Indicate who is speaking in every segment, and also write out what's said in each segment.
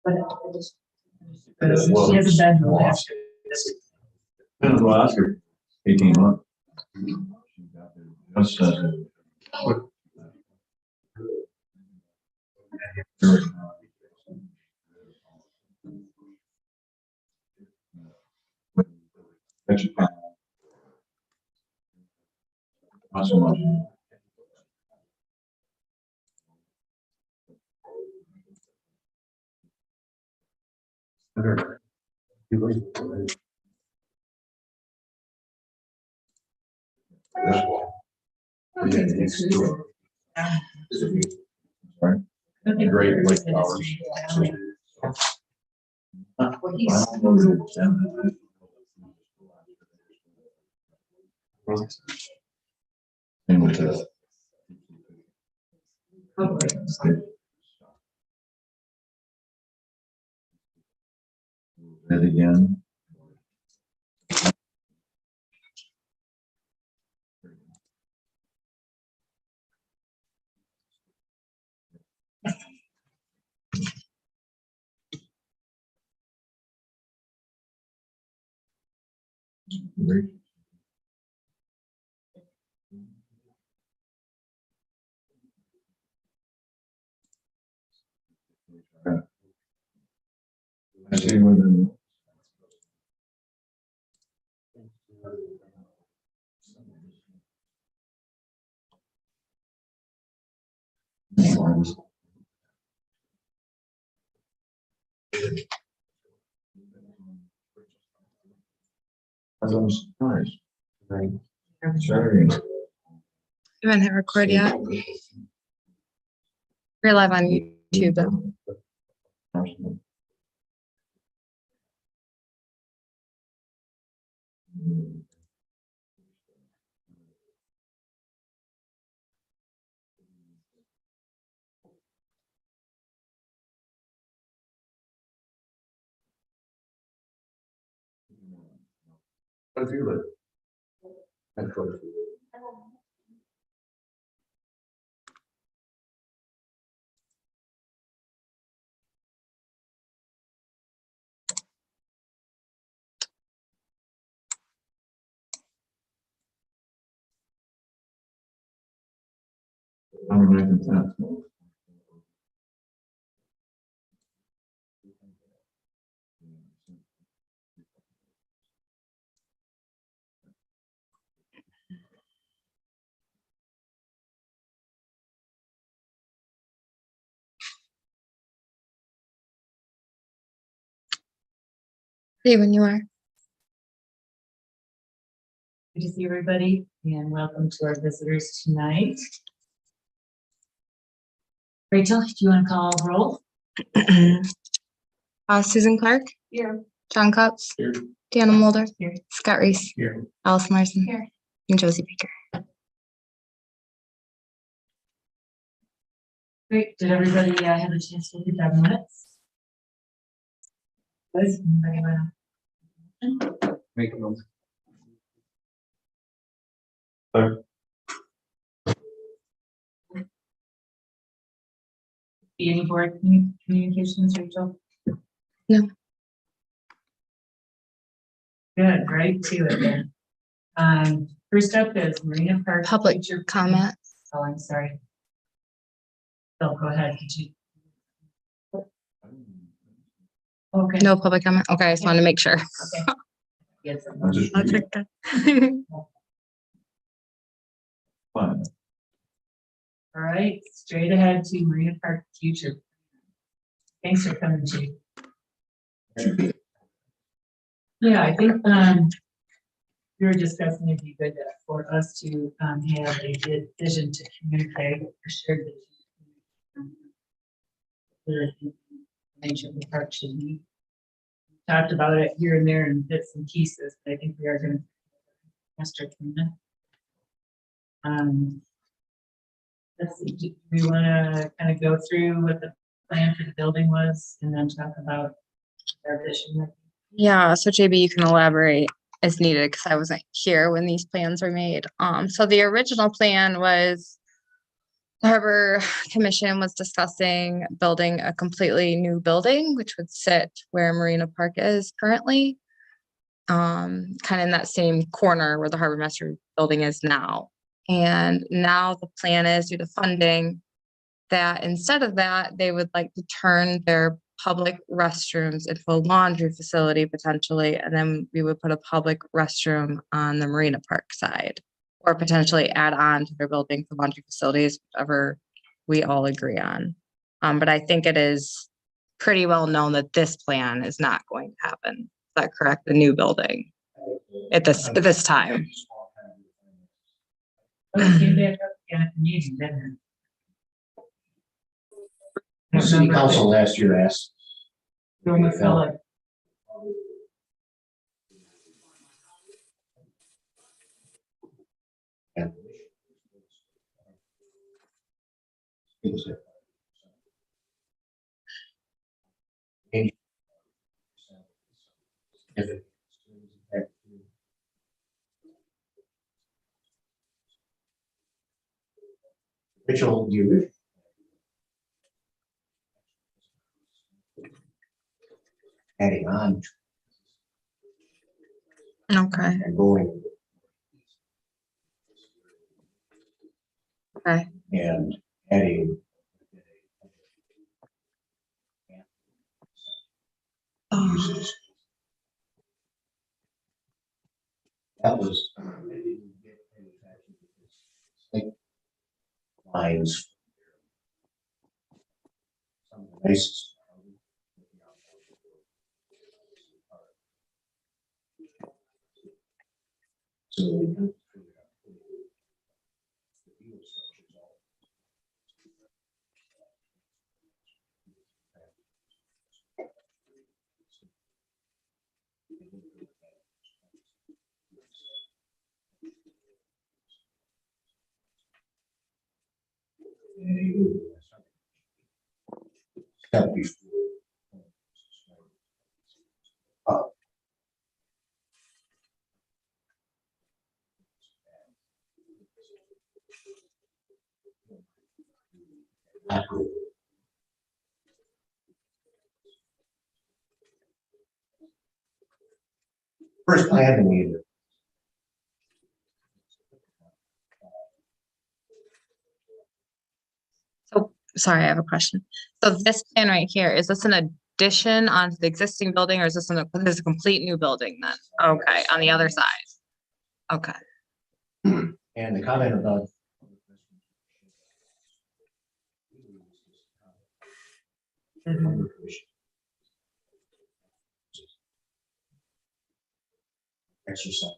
Speaker 1: But she hasn't been the last year.
Speaker 2: Been last year, 18 months. Just, not so much. Great lake flowers. And with the that again. Great. I see where the I'm surprised. Sorry.
Speaker 3: You haven't hit record yet. We're live on YouTube though.
Speaker 2: What do you live? I'm making sense.
Speaker 3: See when you are.
Speaker 1: Good to see everybody and welcome to our visitors tonight. Rachel, do you want to call roll?
Speaker 3: Susan Clark.
Speaker 1: Here.
Speaker 3: John Cutts.
Speaker 2: Here.
Speaker 3: Deanna Mulder.
Speaker 1: Here.
Speaker 3: Scott Reese.
Speaker 2: Here.
Speaker 3: Alice Larson.
Speaker 1: Here.
Speaker 3: And Josie Baker.
Speaker 1: Great. Did everybody have a chance to look at that minutes? Good. Anybody wanna-
Speaker 2: Make a motion.
Speaker 1: Any board communications, Rachel?
Speaker 3: No.
Speaker 1: Good, right to it then. First up is Marina Park.
Speaker 3: Public
Speaker 1: Future-
Speaker 3: comment.
Speaker 1: Oh, I'm sorry. Bill, go ahead. Did you? Okay.
Speaker 3: No public comment. Okay, I just wanted to make sure.
Speaker 1: Okay. Yes.
Speaker 2: I'm just
Speaker 3: That's
Speaker 2: reading.
Speaker 3: okay.
Speaker 2: Fine.
Speaker 1: All right, straight ahead to Marina Park Future. Thanks for coming, Chief. Yeah, I think we were discussing it'd be good for us to have a vision to communicate, a shared vision. The information the park should be. Talked about it here and there in bits and pieces, but I think we are going to master community. Let's see, do we want to kind of go through what the plan for the building was and then talk about our vision?
Speaker 3: Yeah, so JB, you can elaborate as needed because I wasn't here when these plans were made. So the original plan was The Harbor Commission was discussing building a completely new building, which would sit where Marina Park is currently. Kind of in that same corner where the Harbor Master building is now. And now the plan is, due to funding, that instead of that, they would like to turn their public restrooms into a laundry facility potentially, and then we would put a public restroom on the Marina Park side, or potentially add on to their building for laundry facilities, whatever we all agree on. But I think it is pretty well known that this plan is not going to happen. Is that correct? The new building at this time.
Speaker 1: But it came back up again at the meeting, didn't
Speaker 4: The
Speaker 1: it?
Speaker 4: city council last year asked.
Speaker 1: When we fell it.
Speaker 4: And it was if it- Rachel, do you adding on
Speaker 3: Okay.
Speaker 4: and going
Speaker 3: Okay.
Speaker 4: and adding uses. That was like lines. Some of the nicest. So that before. First plan we needed.
Speaker 3: So, sorry, I have a question. So this plan right here, is this an addition onto the existing building, or is this this is a complete new building then? Okay, on the other side. Okay.
Speaker 4: And the comment about exercise.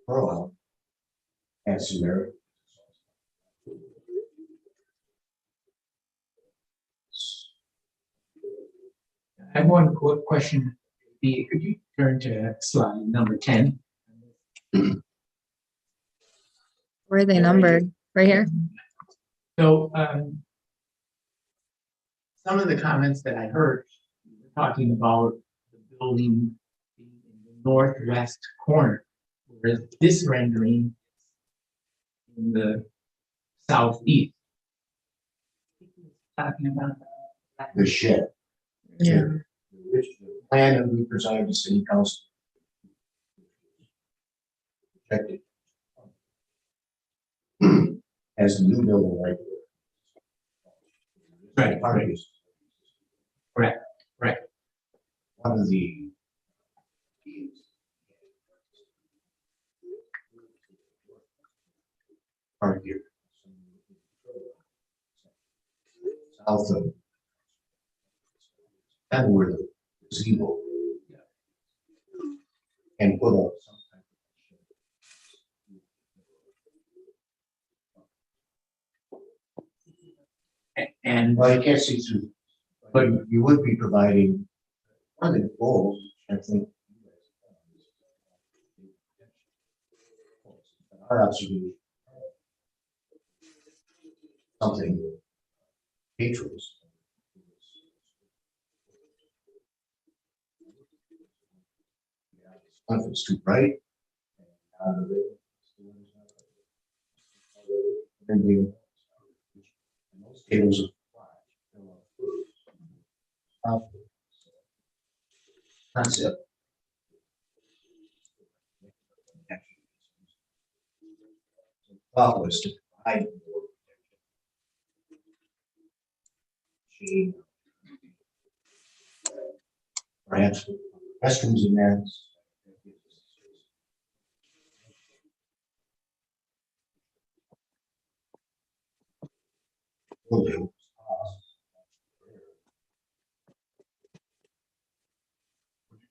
Speaker 4: Borough has some merit.
Speaker 5: I have one quick question. Could you turn to slide number 10?
Speaker 3: Where are they numbered? Right here?
Speaker 5: So, some of the comments that I heard were talking about the building being in the northwest corner, whereas this rendering is in the southeast.
Speaker 1: Talking about
Speaker 4: The shed.
Speaker 3: Yeah.
Speaker 4: The plan that we presented to city council. Protected. As a new building right there.
Speaker 5: Right,
Speaker 4: Part of
Speaker 5: right.
Speaker 4: this.
Speaker 5: Correct, right.
Speaker 4: One of the. Part here. South of. And where the gazebo. And put up some type
Speaker 5: And
Speaker 4: well, you can't see through, but you would be providing one of the goals, I think. Our observation. Something. Patrons. If it's too bright. Most tables are flat. Concept. Thought was to provide more protection. Perhaps restrooms in there. Building.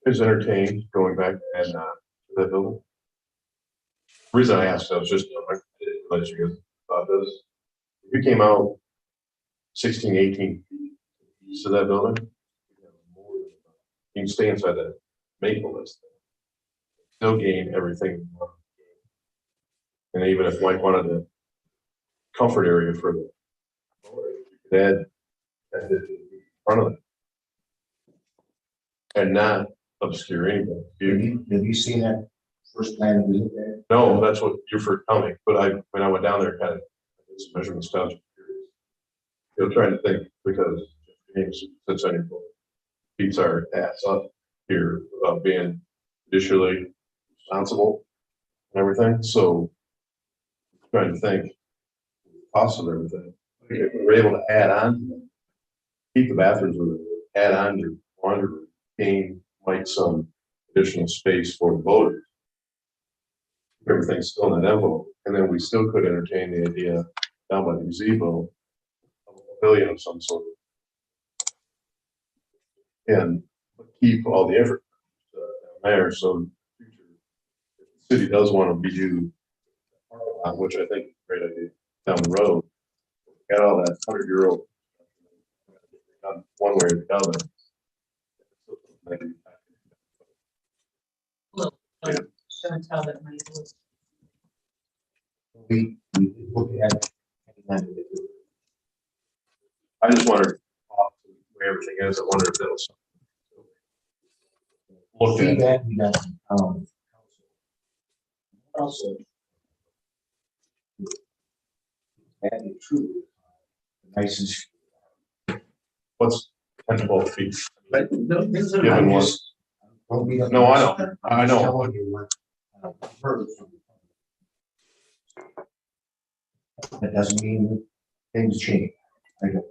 Speaker 6: Is entertained going back and to that building. The reason I asked, I was just, I didn't realize you guys thought this. If you came out 16, 18 feet east of that building, you can stay inside that maple list. Still gain everything. And even if Mike wanted the comfort area for the, you could add in front of it. And not obscure anything.
Speaker 4: Have you seen that first plan we looked at?
Speaker 6: No, that's what you're for telling me, but when I went down there, kind of did some measurement stuff. You're trying to think because James sits on your board, beats our ass up here about being judicially responsible and everything. So trying to think cost of everything. If we were able to add on, to them, keep the bathrooms with it, add on your laundry room, gain like some additional space for the voters. Everything's still in that envelope, and then we still could entertain the idea down by the gazebo of a pavilion of some sort, and keep all the effort down there. So, if the city does want to redo, which I think is a great idea down the road, got all that 100-year-old one way or the other.
Speaker 1: Show and tell that money.
Speaker 4: We look at.
Speaker 6: I just wondered where everything is. I wonder if that was looked at.
Speaker 4: Feedback we got from also. That is true. The nicest.
Speaker 6: What's 10 to 12 feet?
Speaker 5: But those are
Speaker 6: Given
Speaker 5: not
Speaker 6: what-
Speaker 5: just,
Speaker 4: Don't beat up
Speaker 6: No, I know.
Speaker 4: yourself.
Speaker 6: I
Speaker 4: I'm
Speaker 6: know.
Speaker 4: just telling you what I've heard from. That doesn't mean that things change. I don't.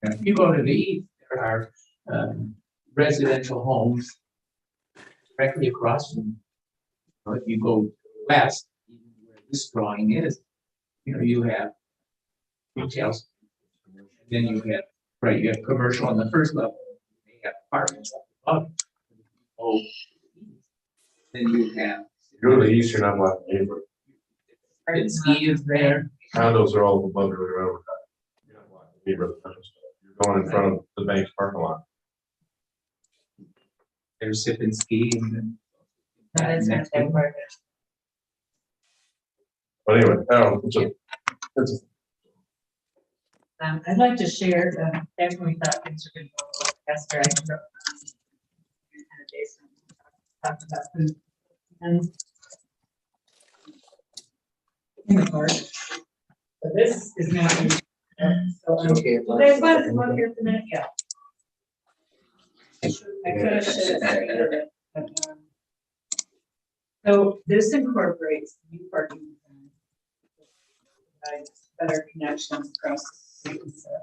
Speaker 5: if you go to the east, there are residential homes directly across from. If you go west, where this drawing is, you have retail. Then you have, right, you have commercial on the first level, you have apartments up above. Oh, then you have.
Speaker 6: You go to the east, you're not blocking neighborhood.
Speaker 5: And ski is there.
Speaker 6: Condos are all above the railroad. You're not blocking neighborhood. You're going in front of the bank's parking lot.
Speaker 5: There's sip and ski and then.
Speaker 1: That is
Speaker 5: next
Speaker 1: that
Speaker 5: one.
Speaker 1: part.
Speaker 6: But anyway, I don't know. It's
Speaker 1: I'd like to share, back when we thought things were going to go faster, I grew up kind of based on talked about food and in the park. So this is not. So,
Speaker 4: Okay.
Speaker 1: you guys want to come up here for a minute? Yeah. I could have said it. So this incorporates new parking. Provides better connections across the street and stuff.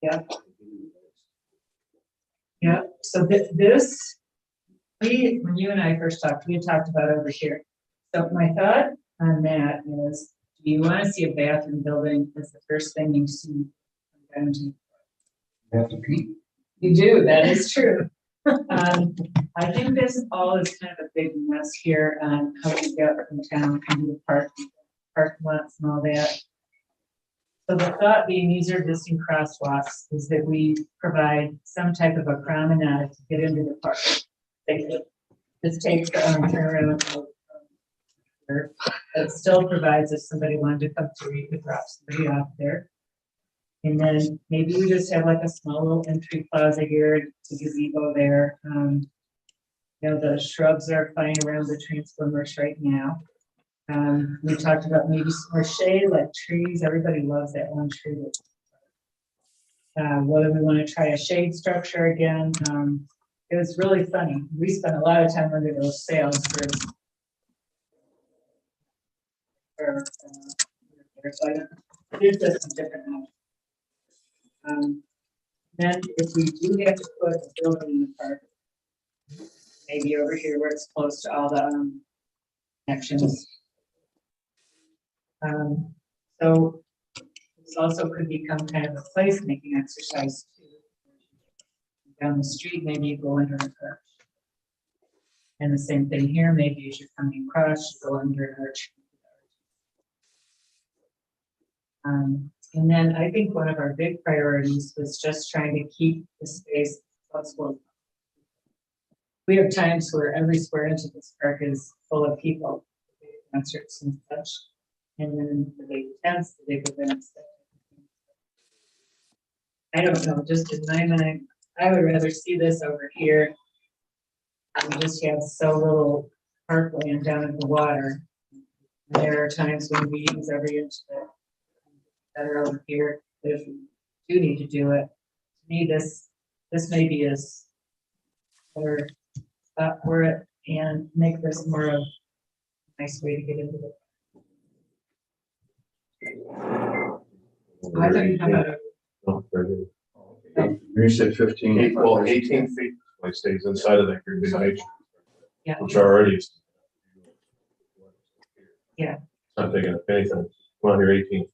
Speaker 1: Yeah. Yeah, so this, when you and I first talked, we had talked about over here. So my thought on that is, do you want to see a bathroom building as the first thing you see?
Speaker 4: You have to pee.
Speaker 1: You do, that is true. I think this all is kind of a big mess here on how we get from town into the parking lots and all that. So the thought being, these are existing crosswalks, is that we provide some type of a promenade to get into the park. This takes the turnaround over here. It still provides if somebody wanted to come to read the drop somebody off there. And then maybe we just have like a small little entry plaza here, to gazebo there. You know, the shrubs are fine around the transformers right now. We talked about maybe some more shade, like trees. Everybody loves that one tree. Whether we want to try a shade structure again. It was really funny. We spent a lot of time under those sails there's just some different options. Then if we do have to put a building in the park, maybe over here where it's close to all the connections. So this also could become kind of a place-making exercise too. Down the street, maybe you go under a arch. And the same thing here, maybe as you're coming across, you go under an arch. And then I think one of our big priorities was just trying to keep the space flexible. We have times where every square inch of this park is full of people, concerts and such. And then the big tents, the big events. I don't know, just in my mind, I would rather see this over here. We just have so little parkland down at the water. There are times when we use every inch that are over here. But if we do need to do it, to me, this maybe is better spot for it and make this more of a nice way to get into it. I think how about it?
Speaker 6: Oh, very good.
Speaker 2: You said 15.
Speaker 6: Well, 18 feet, like stays inside of that grid dimension.
Speaker 1: Yeah.
Speaker 6: Which already is.
Speaker 1: Yeah.
Speaker 6: I'm thinking if anything, come on here 18 feet.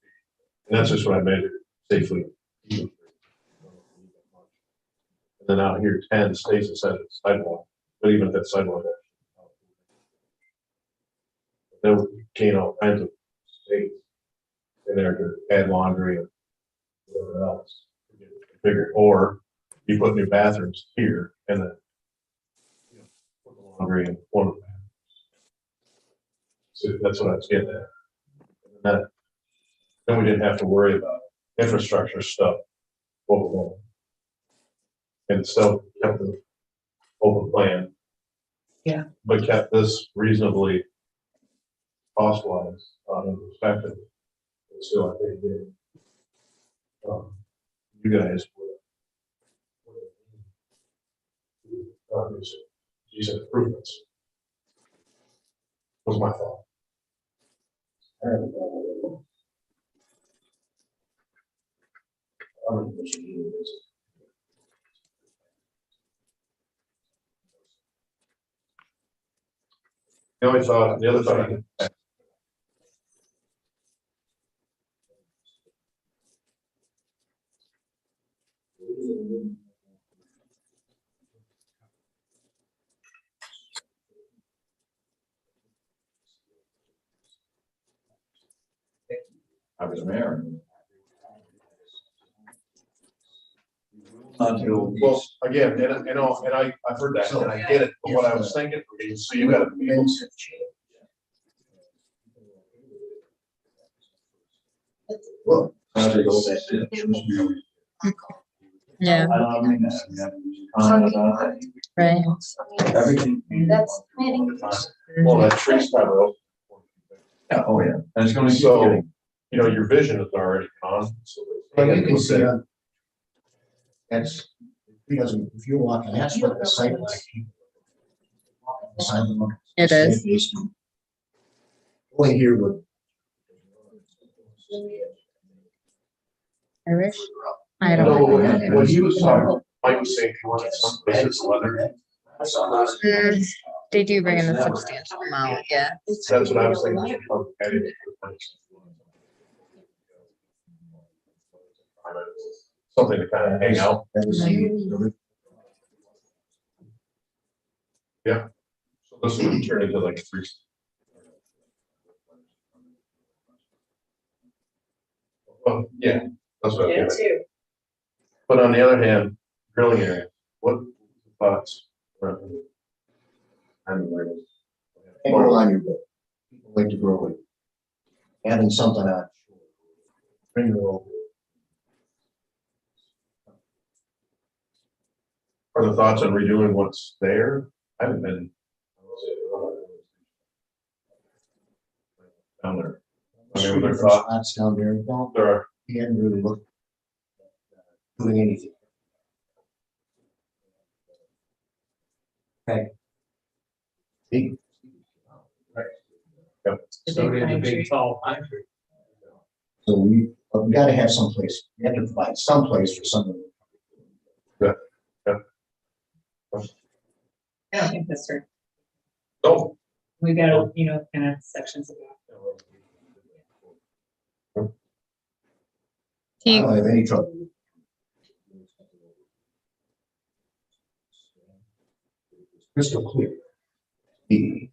Speaker 6: And that's just what I measured safely. And then out here 10 stays inside of the sidewalk, but even if that sidewalk. Then we gain all kinds of space in there to add laundry and whatever else. Bigger, or you put new bathrooms here and then put the laundry in one of the bathrooms. So that's what I was getting at. And then we didn't have to worry about infrastructure stuff overall. And still kept the open plan.
Speaker 1: Yeah.
Speaker 6: But kept this reasonably cost-wise in perspective. And still, I think did. You guys were these improvements. Was my thought. The only thought, the other thought.
Speaker 2: I was mayor. Until
Speaker 6: Well, again, I've heard that, and I get it, but what I was thinking, so you gotta be able to.
Speaker 4: Well,
Speaker 3: Yeah, right.
Speaker 2: Everything.
Speaker 7: That's planning.
Speaker 6: Well, that tree's probably open.
Speaker 2: Yeah, oh yeah, and it's gonna keep
Speaker 6: So,
Speaker 2: getting.
Speaker 6: you know, your vision is already gone. So
Speaker 4: well, you can see, that's, because if you're walking, that's what the site like. The sidewalk.
Speaker 3: It is.
Speaker 4: Only here would.
Speaker 3: Irish? I
Speaker 6: No,
Speaker 3: don't
Speaker 6: when
Speaker 3: know.
Speaker 6: when he was talking, Mike was saying he wanted some places leather.
Speaker 3: They do bring in a substantial amount, yeah.
Speaker 6: That's what I was thinking. Something to kind of hang out.
Speaker 4: That was the-
Speaker 6: Yeah. So this would turn into like a three. Well, yeah, that's what I'm
Speaker 1: Yeah,
Speaker 6: doing.
Speaker 1: too.
Speaker 6: But on the other hand, grilling area, what thoughts? I'm aware of.
Speaker 4: Angle on your boat. People like to grow it. Having something on. Bring the roll.
Speaker 6: Are the thoughts on redoing what's there? I haven't been. Down there. I mean, there's
Speaker 4: Spots down there, no,
Speaker 6: there are,
Speaker 4: he hadn't really looked at doing anything.
Speaker 5: Okay.
Speaker 4: Big.
Speaker 5: So there's a big tall pine tree.
Speaker 4: So we gotta have some place, we have to provide some place for someone.
Speaker 1: I don't think that's true.
Speaker 6: oh.
Speaker 1: We got, you know, kind of sections of that.
Speaker 4: I
Speaker 3: He,
Speaker 4: don't have any trouble. Crystal clear. The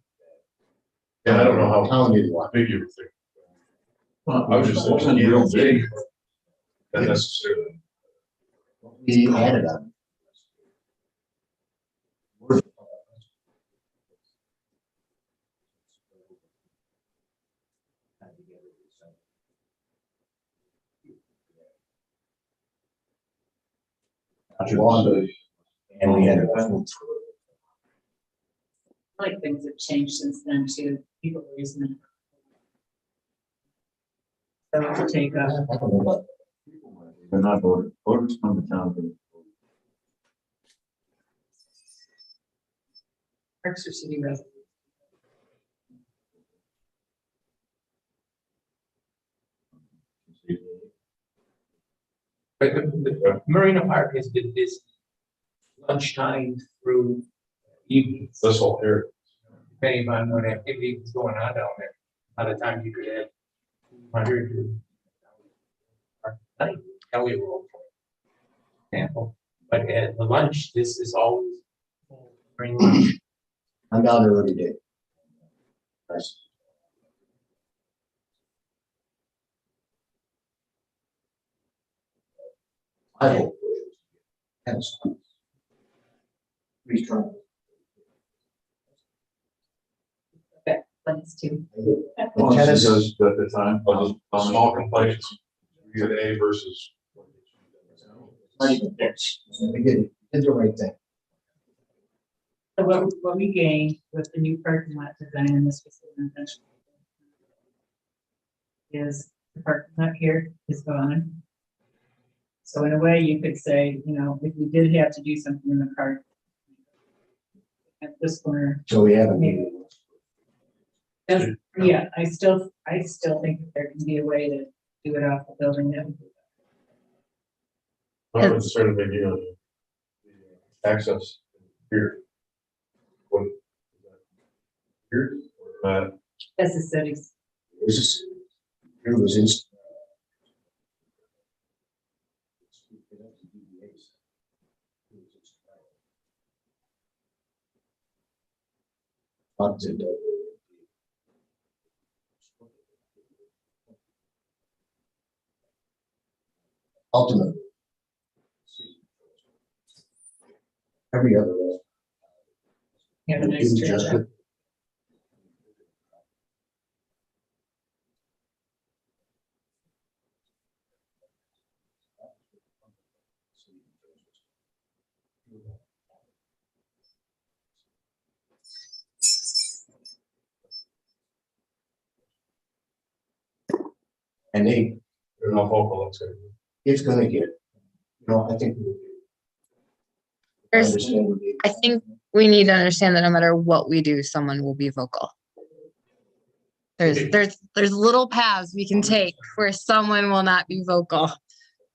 Speaker 6: Yeah, I don't know how
Speaker 4: town didn't want.
Speaker 6: big you would think.
Speaker 2: Well,
Speaker 6: I was just thinking real big. Not necessarily.
Speaker 4: We added on. And we had.
Speaker 1: Like things have changed since then too. People are using it. So to take up.
Speaker 2: They're not voters. Voters come to town.
Speaker 1: Parks or city residents.
Speaker 5: But the Marina Park has been this lunchtime through evenings,
Speaker 6: This whole here.
Speaker 5: depending on what activity is going on down there. By the time you could have 200 to Kelly Roll, for example. But at the lunch, this is always full during lunch.
Speaker 4: I'm down there every day. Nice. I hope. That's. Please try.
Speaker 1: Plans too.
Speaker 2: Well,
Speaker 4: Tennis.
Speaker 2: just at the time.
Speaker 6: Small complaints. You get A versus.
Speaker 4: We did the right thing.
Speaker 1: So what we gained with the new parking lot design in this facility is the parking lot here is gone. So in a way, you could say, you know, if we did have to do something in the park at this corner,
Speaker 4: So we have a meeting.
Speaker 1: yeah, I still think that there can be a way to do it off the building. That would be
Speaker 6: I'm concerned maybe on the access here. What? Here or not?
Speaker 1: That's the city's.
Speaker 4: This is, here was in. Ultimately. Every other.
Speaker 1: Have a nice
Speaker 4: Just
Speaker 1: trip.
Speaker 4: And they,
Speaker 6: They're not vocal, let's say.
Speaker 4: it's gonna get, you know, I think.
Speaker 3: There's-
Speaker 4: understand what they-
Speaker 3: I think we need to understand that no matter what we do, someone will be vocal. There's little paths we can take where someone will not be vocal.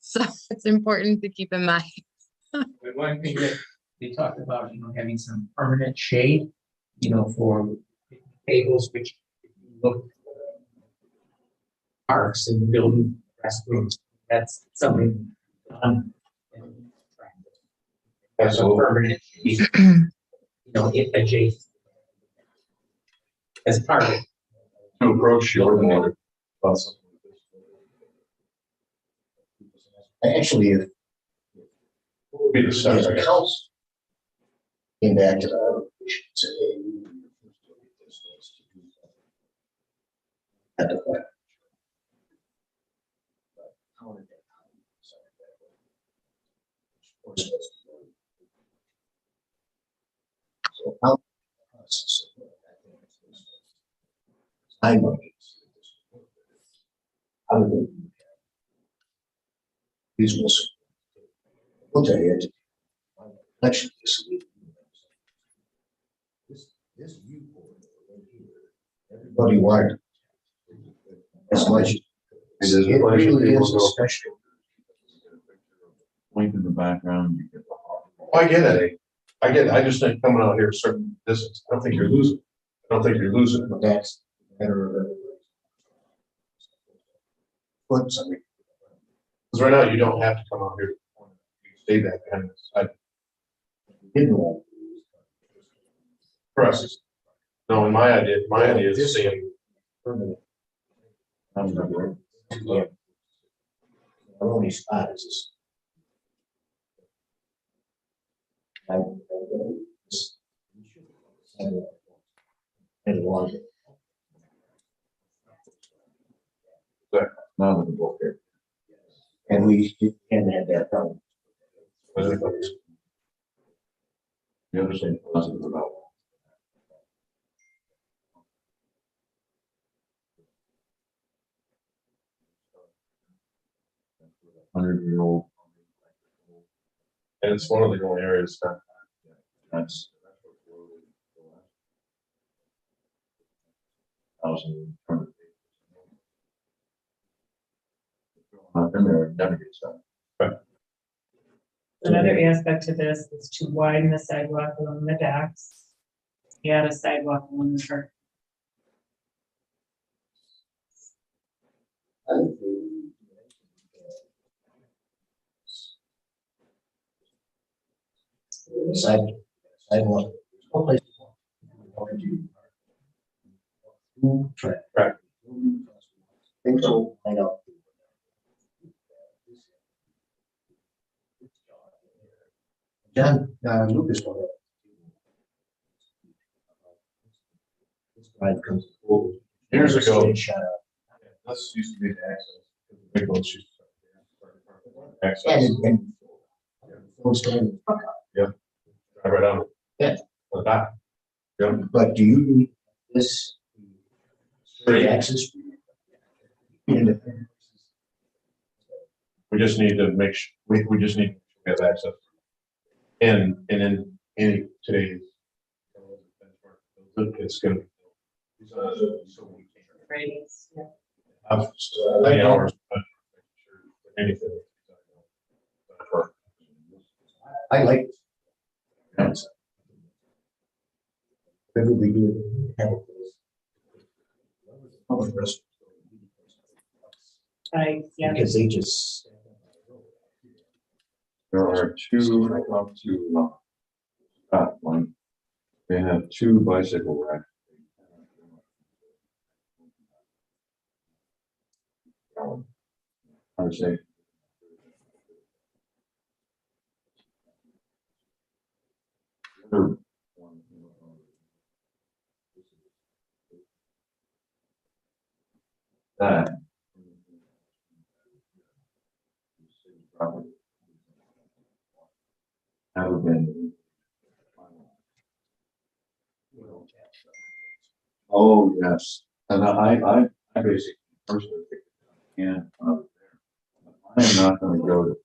Speaker 3: So it's important to keep in mind.
Speaker 5: But one thing that they talked about, you know, having some permanent shade, you know, for tables, which if you look parks and building restrooms, that's something. As a
Speaker 6: Absolutely.
Speaker 5: permanent shade, you know, if adjacent. As part of it.
Speaker 6: To approach your more. About something like this.
Speaker 4: Actually, if.
Speaker 6: What would be the
Speaker 4: As
Speaker 6: sense?
Speaker 4: a council. Came back to the. We should say, hey, we need to get this place to do that. At the point. But how did that happen? So, I know. I would think these will. We'll tell you. Election this week. This viewport right here, everybody wanted as much. It really is a special.
Speaker 2: Link in the background. You get the-
Speaker 6: I get it. I just think coming out here a certain distance, I don't think you're losing. I don't think you're losing.
Speaker 4: But that's better. But something.
Speaker 6: Because right now you don't have to come out here. You stay that kind of side.
Speaker 4: Didn't want.
Speaker 6: For us. No, in my idea is seeing.
Speaker 4: Yeah. Our only spot is this. And one.
Speaker 2: Now with the book here.
Speaker 4: And we can't have that problem.
Speaker 2: The other thing positive about. 100-year-old.
Speaker 6: And it's one of the only areas that.
Speaker 2: That's. Thousand. I've been there, never gets done.
Speaker 1: Another aspect to this is to widen the sidewalk along the docks. Add a sidewalk along the park.
Speaker 4: Sidewalk. No place to walk.
Speaker 6: Right.
Speaker 4: Think so, I know. John, Lucas. This guy comes forward.
Speaker 6: Years ago.
Speaker 4: Shut up.
Speaker 6: This used to be the access. The big boats used to. Access.
Speaker 4: And those stand.
Speaker 6: Drive right on.
Speaker 4: Yeah.
Speaker 6: The back. Yep.
Speaker 4: But do you need this straight access?
Speaker 6: We just need to make sure, we just need to have access. And in any today's. It's gonna. So we can.
Speaker 1: Radius, yeah.
Speaker 6: Have many hours. Anything.
Speaker 4: I like. Yes. Maybe we do have public rest.
Speaker 1: Yeah.
Speaker 4: Because they just.
Speaker 2: There are two, up to, one. They have 2 bicycle racks. I would say. That. Never been. Oh, yes, and I basically personally think and I am not gonna go to.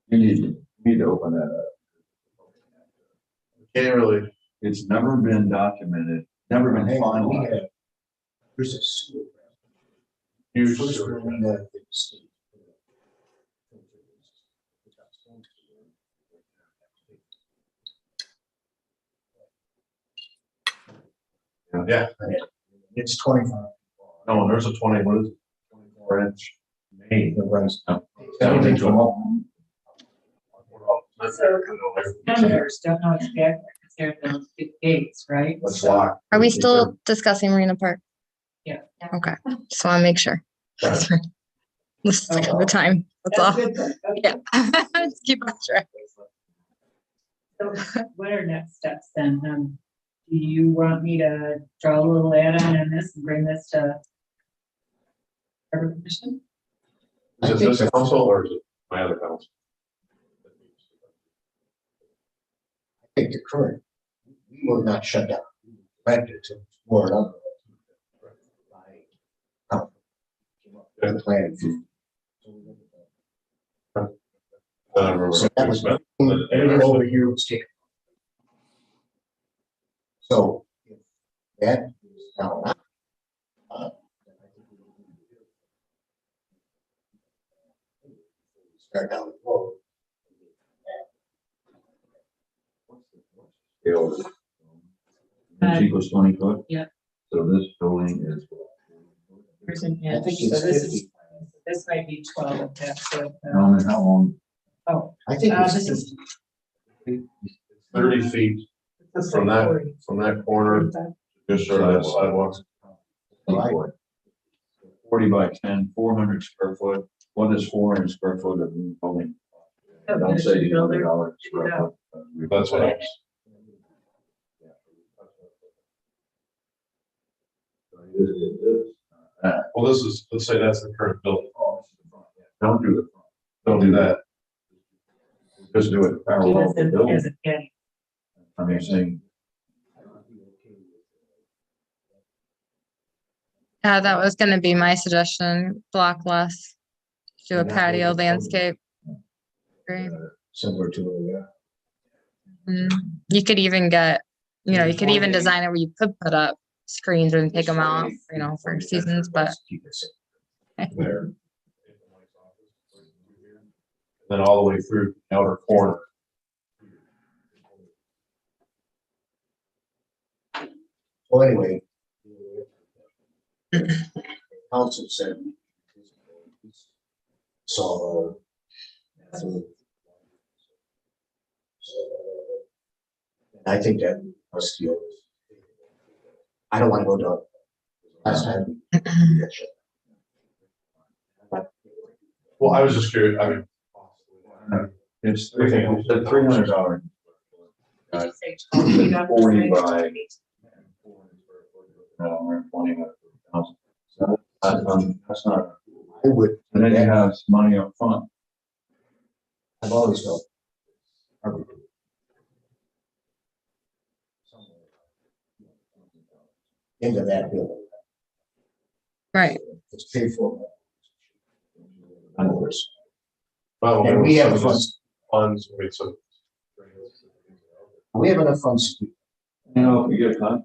Speaker 2: You need to open that up.
Speaker 6: Can't really.
Speaker 2: It's never been documented, never been finalized.
Speaker 4: There's a sewer.
Speaker 6: Huge.
Speaker 4: First one that the state.
Speaker 6: Yeah.
Speaker 4: It's 25.
Speaker 6: No, there's a 20, what is it? 24-inch main.
Speaker 4: It runs.
Speaker 6: Everything from
Speaker 4: home.
Speaker 1: Senators don't know it's back there because they're those big gates, right?
Speaker 6: Let's lock.
Speaker 3: Are we still discussing Marina Park?
Speaker 1: Yeah.
Speaker 3: Okay, just want to make sure.
Speaker 6: Right.
Speaker 3: Let's take the time. That's all.
Speaker 1: good. Okay.
Speaker 3: Yeah. Let's keep on track.
Speaker 1: So what are next steps then? Do you want me to draw a little add-on on this and bring this to Harbor Commission?
Speaker 6: Is it this council or is it my other council?
Speaker 4: think the current, we were not shut down. We were directed to explore another. Came up with a plan.
Speaker 6: I don't remember.
Speaker 4: So that was, everything over here was taken. So if that is now not. Then I think we need to do it. Start down the road.
Speaker 2: Scale is, the cheapest 20 foot.
Speaker 1: Yeah.
Speaker 2: So this building is.
Speaker 1: Yeah,
Speaker 4: I think it's
Speaker 1: so this
Speaker 4: 50.
Speaker 1: is, this might be 12, that's what,
Speaker 2: How many, how long?
Speaker 1: oh,
Speaker 4: I think
Speaker 1: this
Speaker 4: it's
Speaker 1: is.
Speaker 6: 30 feet
Speaker 1: this is
Speaker 6: from
Speaker 1: like
Speaker 6: that,
Speaker 1: 40.
Speaker 6: from that corner, just sort of that sidewalk.
Speaker 2: 40 by 10, 400 square foot. What is 400 square foot of new building?
Speaker 1: Oh,
Speaker 2: Don't say
Speaker 1: you build it.
Speaker 2: $200 square
Speaker 1: Yeah.
Speaker 2: foot.
Speaker 6: That's what I was. Well, this is, let's say that's the current building.
Speaker 2: Don't do the front.
Speaker 6: Don't do that.
Speaker 2: Just do it parallel to the building.
Speaker 1: As a getting.
Speaker 2: I mean, saying,
Speaker 3: Yeah, that was gonna be my suggestion, block less. Do a patio landscape. Agree.
Speaker 4: similar to,
Speaker 3: You could even get, you know, you could even design it where you could put up screens and take them out, you know, for seasons, but
Speaker 4: keep it simple.
Speaker 6: There. Then all the way through the outer corner.
Speaker 4: So anyway. Council said. So. I think that must deal. I don't want to go down. Last time.
Speaker 6: Well, I was just curious, I mean.
Speaker 2: it's $300.
Speaker 1: Did you say 12? You got the
Speaker 2: 40
Speaker 1: same?
Speaker 2: by. 20,000. So that's not,
Speaker 4: I would.
Speaker 2: and then you have money up front.
Speaker 4: I've always felt. I would do. Into that building.
Speaker 3: right.
Speaker 4: It's paid for.
Speaker 6: Well,
Speaker 4: And we have
Speaker 6: some of
Speaker 4: funds,
Speaker 6: those funds, we had some.
Speaker 4: we have enough funds. To
Speaker 2: You know, if you get time.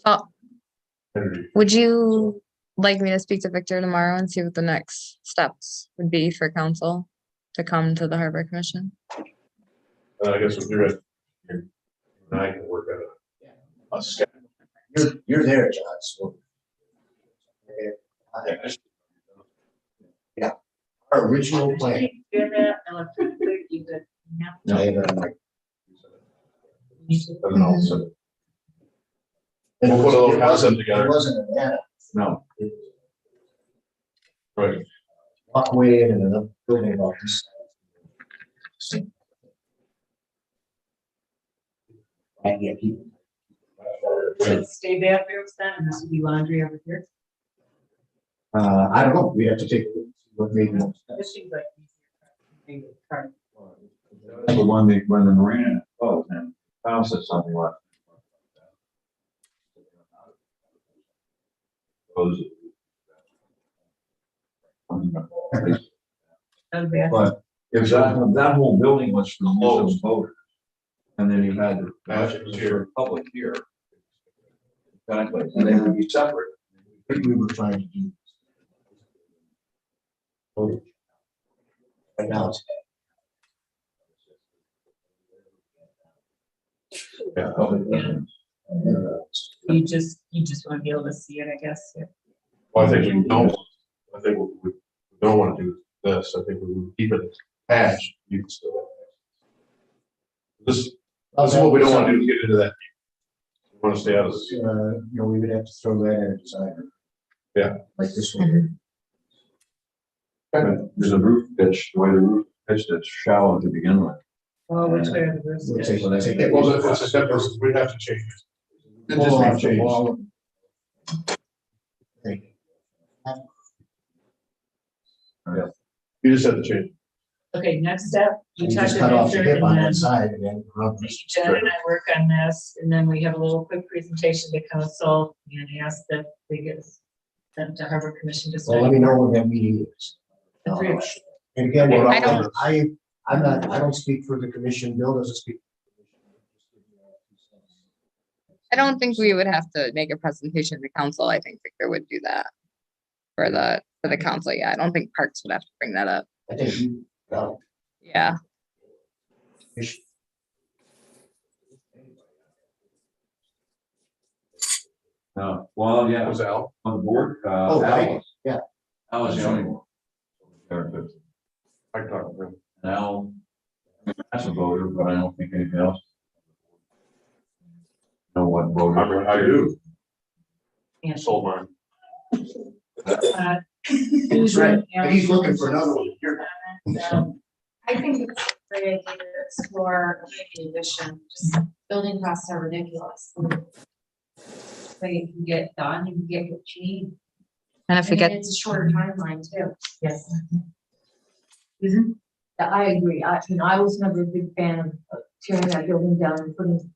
Speaker 3: So would you like me to speak to Victor tomorrow and see what the next steps would be for council to come to the Harbor Commission?
Speaker 6: I guess if you're at, and I can work at a schedule.
Speaker 4: You're there, John, so. Yeah, our original plan.
Speaker 1: Do that, you could, yeah.
Speaker 4: I have it on my-
Speaker 6: And then also,
Speaker 4: And
Speaker 6: We'll put a little
Speaker 4: it wasn't-
Speaker 6: concept together.
Speaker 4: It wasn't an ad,
Speaker 2: No,
Speaker 6: right,
Speaker 4: walkway and another building about this. And yet people.
Speaker 1: Should stay bathrooms then, and this would be laundry over here.
Speaker 4: I don't know, we have to take a look, see what made most sense.
Speaker 1: This seems like easier.
Speaker 2: that's the one that when the marina closed and Tom said something like. Close it. But if that whole building was for closed voters, and then you had the public here. Exactly, and they would be separate.
Speaker 4: I think we were trying to do. Right now it's.
Speaker 6: yeah.
Speaker 2: Public buildings.
Speaker 1: You just want to be able to see it, I guess. Yeah.
Speaker 6: Well, I think we don't, I think we don't want to do this, I think we would keep it attached, you can still. This is what we don't want to do, is get into that. We want to stay out of this.
Speaker 4: You know, we would have to throw that in a designer.
Speaker 6: Yeah.
Speaker 4: Like this one.
Speaker 2: There's a roof pitch, the way the roof pitched, it's shallow to begin with.
Speaker 1: Well, which way are the roofs?
Speaker 4: We'll
Speaker 1: Yeah.
Speaker 4: take that.
Speaker 6: Well, if it's a separate, we'd have to change it.
Speaker 2: It just may change.
Speaker 4: Okay.
Speaker 2: Yeah.
Speaker 6: You just have to change.
Speaker 1: Okay, next step.
Speaker 4: You
Speaker 1: talk
Speaker 4: just
Speaker 1: to
Speaker 4: cut off the
Speaker 1: Richard
Speaker 4: hip on
Speaker 1: and then
Speaker 4: that side and then rub this.
Speaker 1: Jen and I work on this, and then we have a little quick presentation to council and ask that they get sent to Harbor Commission to
Speaker 4: Well, let
Speaker 1: study.
Speaker 4: me know when that meeting is.
Speaker 1: The three of us.
Speaker 4: And again,
Speaker 3: I don't-
Speaker 4: I don't speak for the commission, Bill doesn't speak.
Speaker 3: I don't think we would have to make a presentation to council. I think Victor would do that for the council. Yeah, I don't think Parks would have to bring that up.
Speaker 4: I think you,
Speaker 3: Yeah.
Speaker 2: Well,
Speaker 6: That
Speaker 2: yeah,
Speaker 6: was Al.
Speaker 2: on the board,
Speaker 4: Oh, right.
Speaker 2: Al.
Speaker 4: Yeah.
Speaker 2: Al was the only one. There, but
Speaker 6: I can talk to him.
Speaker 2: Al, that's a voter, but I don't think anything else. Know what voter?
Speaker 6: I do.
Speaker 1: And,
Speaker 6: Sold mine.
Speaker 1: Susan,
Speaker 4: And he's looking for another one. Here.
Speaker 7: I think it's a great idea to explore community vision, just building costs are ridiculous. So you can get done, you can get what you need,
Speaker 3: And if we
Speaker 7: and
Speaker 3: get,
Speaker 7: it's a shorter timeline too.
Speaker 1: yes. Susan?
Speaker 8: I agree. I was never a big fan of tearing that building down and putting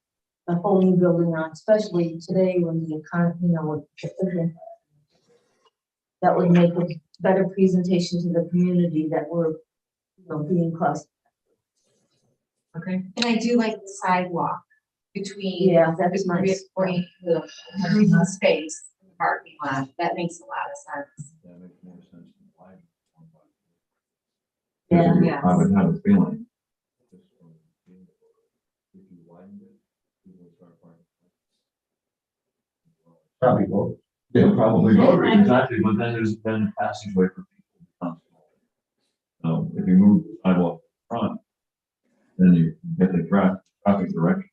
Speaker 8: a whole new building on, especially today when the economy, that would make a better presentation to the community that we're, being cost.
Speaker 1: Okay.
Speaker 7: And I do like the sidewalk between.
Speaker 8: Yeah, that's nice.
Speaker 7: Point the space, in the parking lot, that makes a lot of sense.
Speaker 2: That makes more sense than why.
Speaker 8: Yeah.
Speaker 2: I would have a feeling. If you widened it, people would start parking.
Speaker 4: Probably both.
Speaker 2: Yeah, probably, exactly, but then there's been a passageway for people to come. So if you move the sidewalk front, then you get the traffic direction.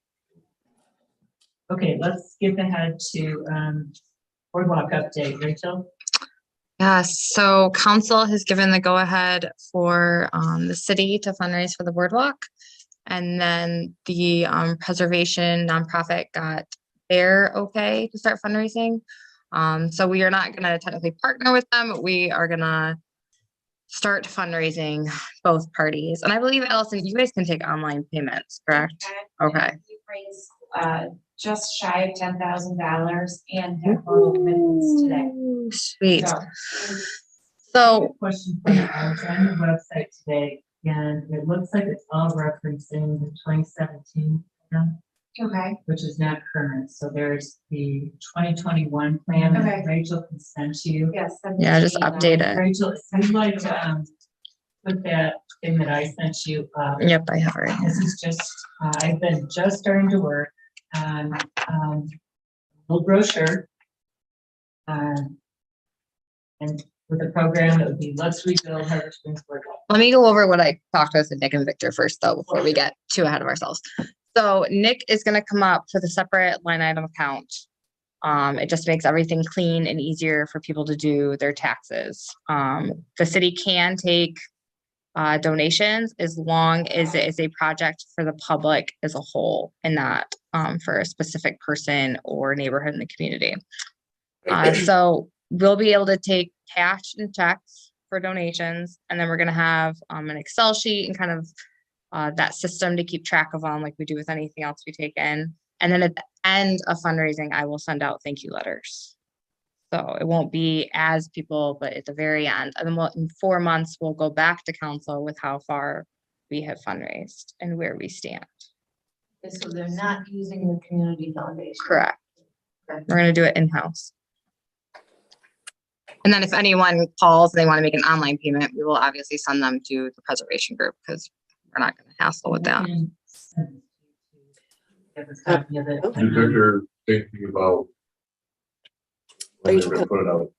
Speaker 1: Okay, let's skip ahead to boardwalk update, Rachel.
Speaker 3: yeah, so council has given the go-ahead for the city to fundraise for the boardwalk. And then the preservation nonprofit got their okay to start fundraising. So we are not gonna technically partner with them, but we are gonna start fundraising both parties. And I believe, Allison, you guys can take online payments, correct? Okay.
Speaker 7: We raised, just shy of $10,000 and have total commitments today.
Speaker 3: Ooh, sweet.
Speaker 7: So,
Speaker 3: So,
Speaker 1: Question for you. I was on your website today, and it looks like it's all referencing the 2017 plan,
Speaker 7: okay,
Speaker 1: which is not current. So there's the 2021 plan that
Speaker 7: Okay.
Speaker 1: Rachel can send to you.
Speaker 7: yes.
Speaker 3: yeah, just update it.
Speaker 1: Rachel, if you'd like to put that thing that I sent you up.
Speaker 3: Yep, I have it right here.
Speaker 1: This is just, I've been just starting to work on a little brochure. And with a program that would be Let's Rebuild Harbor Springs Boardwalk.
Speaker 3: Let me go over what I talked with Nick and Victor first, though, before we get too ahead of ourselves. So Nick is gonna come up with a separate line item account. It just makes everything clean and easier for people to do their taxes. The city can take donations as long as it is a project for the public as a whole and not for a specific person or neighborhood in the community. So we'll be able to take cash and checks for donations, and then we're gonna have an Excel sheet and kind of that system to keep track of them like we do with anything else we take in. And then at the end of fundraising, I will send out thank you letters. So it won't be as people, but at the very end. And then in 4 months, we'll go back to council with how far we have fundraised and where we stand.
Speaker 8: So they're not using the community foundation.
Speaker 3: Correct. We're gonna do it in-house. And then if anyone calls and they want to make an online payment, we will obviously send them to the preservation group because we're not gonna hassle with that.
Speaker 1: And send it to you to have a copy of it.
Speaker 6: Did Victor thinking about when they're gonna put it out?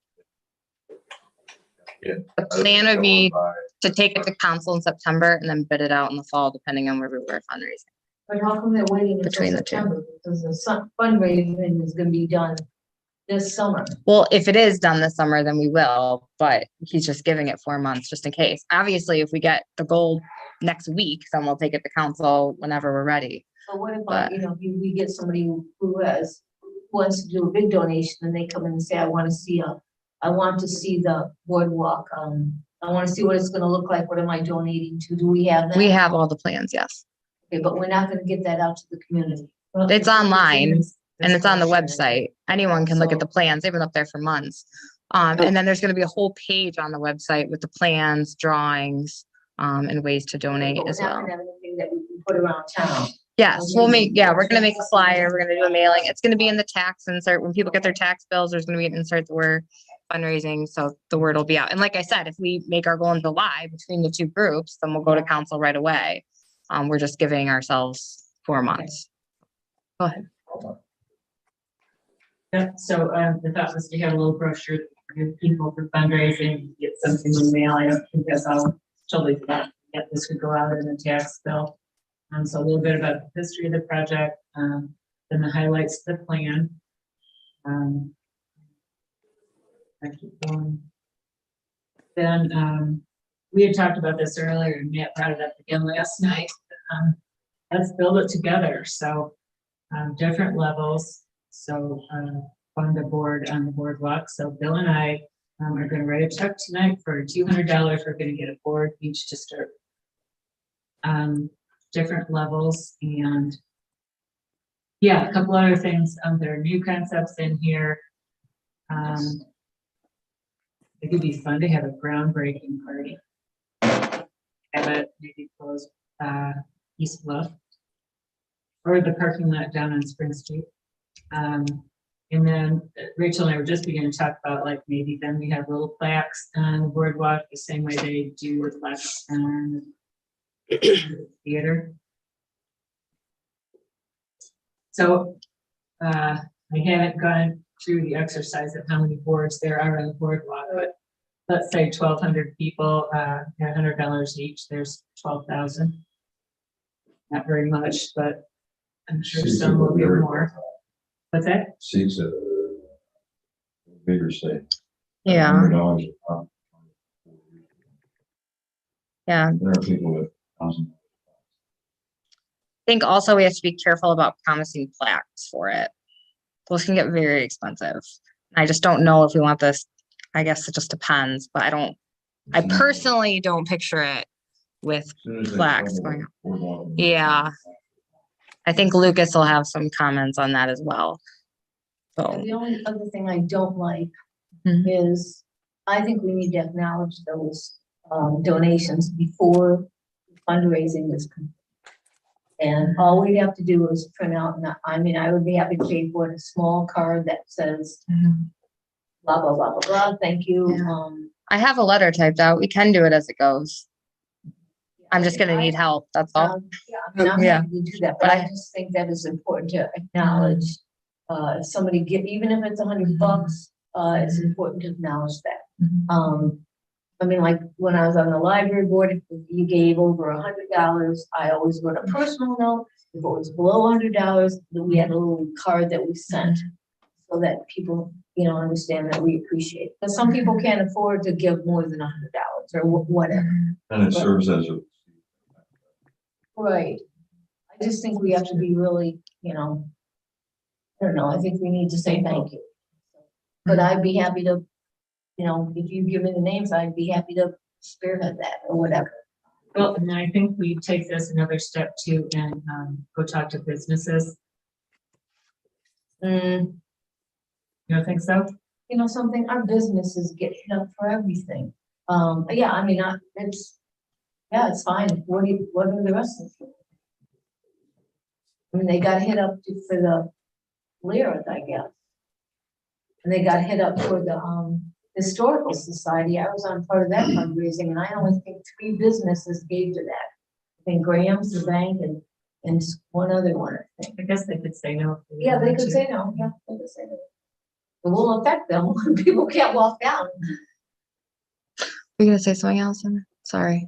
Speaker 3: The plan would be to take it to council in September and then bid it out in the fall, depending on where we were fundraising.
Speaker 8: But how come they're waiting until
Speaker 3: Between the two.
Speaker 8: September? Because the fundraising is gonna be done this summer.
Speaker 3: Well, if it is done this summer, then we will, but he's just giving it 4 months just in case. Obviously, if we get the gold next week, then we'll take it to council whenever we're ready.
Speaker 8: So what if,
Speaker 3: But-
Speaker 8: if we get somebody who wants to do a big donation and they come in and say, I want to see the boardwalk, I wanna see what it's gonna look like. What am I donating to? Do we have that?
Speaker 3: We have all the plans, yes.
Speaker 8: Okay, but we're not gonna get that out to the community.
Speaker 1: Well,
Speaker 3: It's online,
Speaker 1: this
Speaker 3: And it's on the
Speaker 1: brochure.
Speaker 3: website. Anyone can look at the
Speaker 1: So-
Speaker 3: plans. They've been up there for months. And then there's gonna be a whole page on the website with the plans, drawings, and ways to donate
Speaker 8: But we're
Speaker 3: as
Speaker 8: not
Speaker 3: well.
Speaker 8: gonna have anything that we can put around town.
Speaker 3: Yes, we're gonna make a flyer. We're gonna do a mailing. It's gonna be in the tax insert. When people get their tax bills, there's gonna be an insert that we're fundraising, so the word will be out. And like I said, if we make our goal in July between the two groups, then we'll go to council right away. We're just giving ourselves 4 months. Go ahead.
Speaker 1: Yeah, so, the thought was to have a little brochure, to give people for fundraising, get something in the mail. I don't think that's all totally forgot. Yeah, this could go out in the tax bill. So a little bit about the history of the project, then the highlights of the plan. I keep going. Then, we had talked about this earlier, and Matt brought it up again last night. Let's build it together. So, different levels. So, on the board, on the boardwalk. So Bill and I are gonna write a check tonight for $200. We're gonna get a board each to start. Different levels and. Yeah, a couple other things. There are new concepts in here. It could be fun to have a groundbreaking party. Have it maybe close, East Bluff. Or the parking lot down on Spring Street. And then Rachel and I were just beginning to talk about like maybe then we have little plaques on the boardwalk the same way they do with plaques on the theater. So I haven't gone through the exercise of how many boards there are on the boardwalk, but let's say 1,200 people, $100 each, there's 12,000. Not very much, but I'm sure some will give more. What's that?
Speaker 2: Seats at bigger state.
Speaker 3: Yeah,
Speaker 2: $100 a pop.
Speaker 3: yeah.
Speaker 2: There are people with $1,000.
Speaker 3: I think also we have to be careful about promising plaques for it. Those can get very expensive. I just don't know if we want this. I guess it just depends, but I personally don't picture it with
Speaker 2: As soon as they
Speaker 3: plaques
Speaker 2: shovel
Speaker 3: going up.
Speaker 2: the boardwalk and-
Speaker 3: Yeah. I think Lucas will have some comments on that as well. So,
Speaker 8: The only other thing I don't like
Speaker 3: Mhm.
Speaker 8: is, I think we need to acknowledge those donations before fundraising is complete. And all we have to do is print out, and I mean, I would be happy to pay for it, a small card that says blah, blah, blah, blah, blah, thank you.
Speaker 3: Yeah. I have a letter typed out. We can do it as it goes. I'm just gonna need help, that's all.
Speaker 8: Yeah, I mean, I'm
Speaker 3: Yeah.
Speaker 8: happy to do that, but I just think that is important to acknowledge. If somebody even if it's $100, it's important to acknowledge that. I mean, like, when I was on the library board, if you gave over $100, I always wrote a personal note. If it was below $100, then we had a little card that we sent. So that people, understand that we appreciate it. Because some people can't afford to give more than $100 or whatever.
Speaker 2: And it serves as a.
Speaker 8: Right. I just think we have to be really, I don't know, I think we need to say thank you. But I'd be happy to, if you give me the names, I'd be happy to spearhead that or whatever.
Speaker 1: Well, and I think we take this another step too and go talk to businesses.
Speaker 8: Mm,
Speaker 1: You don't think so?
Speaker 8: something, our businesses get hit up for everything. Yeah, I mean, it's fine. What are the rest of them? I mean, they got hit up for the lyric, I guess. And they got hit up for the Historical Society. I was on part of that fundraising, and I only think 3 businesses gave to that. I think Graham's, the bank, and one other one, I think.
Speaker 1: I guess they could say no. if they
Speaker 8: Yeah, they
Speaker 1: wanted
Speaker 8: could
Speaker 1: to.
Speaker 8: say no, yeah, they could say no. It will affect them when people can't walk down.
Speaker 3: Were you gonna say something else? Sorry.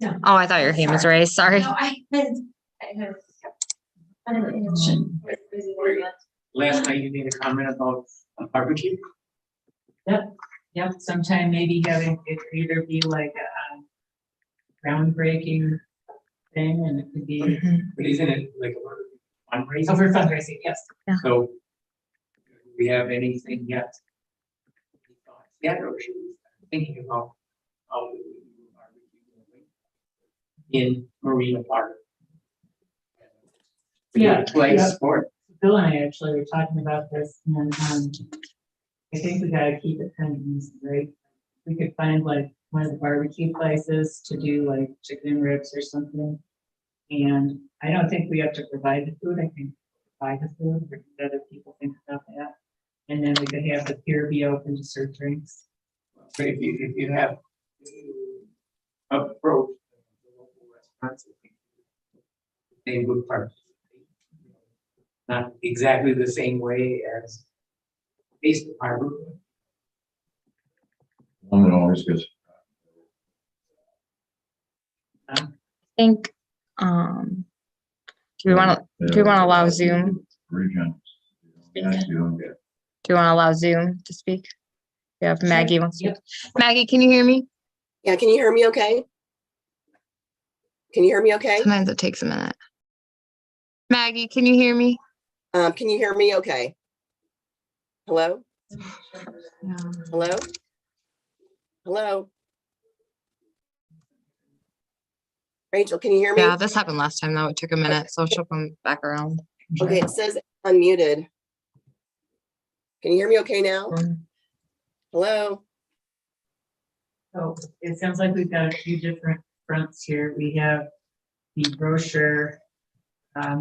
Speaker 7: No.
Speaker 3: Oh, I thought your hand was raised, sorry.
Speaker 7: No, I have. I don't know.
Speaker 5: Last night you made a comment about a barbecue.
Speaker 1: Yep, sometime maybe having it could either be like a groundbreaking thing and it could be
Speaker 5: But isn't it like a fundraiser?
Speaker 1: over fundraising, yes.
Speaker 5: So, do we have anything yet? Or should we start thinking about how we in Marina Park.
Speaker 1: Yeah,
Speaker 5: Place
Speaker 1: yeah.
Speaker 5: for it.
Speaker 1: Bill and I actually were talking about this, and, I think we gotta keep it kind of easy, right? We could find like one of the barbecue places to do like chicken ribs or something. And I don't think we have to provide the food, I think buy the food, or let other people think about that. And then we could have the pier be open to serve drinks.
Speaker 5: But if you have approach the local restaurants, I think they would participate. Not exactly the same way as East Harbor.
Speaker 2: One that always gets.
Speaker 3: I think, do we want to allow Zoom?
Speaker 2: Region. Yeah, you don't get.
Speaker 3: Do you want to allow Zoom to speak? Yeah, if Maggie
Speaker 1: Sure.
Speaker 3: wants to.
Speaker 1: Yep.
Speaker 3: Maggie, can you hear me?
Speaker 9: Yeah, can you hear me okay? Can you hear me okay?
Speaker 3: Sometimes it takes a minute. Maggie, can you hear me?
Speaker 9: Can you hear me okay? Hello?
Speaker 3: No.
Speaker 9: Hello? Hello? Rachel, can you hear me?
Speaker 3: Yeah, this happened last time though. It took a minute, so she'll come back around.
Speaker 9: Okay, it says unmuted. Can you hear me okay now? Hello?
Speaker 1: So it sounds like we've got a few different fronts here. We have the brochure,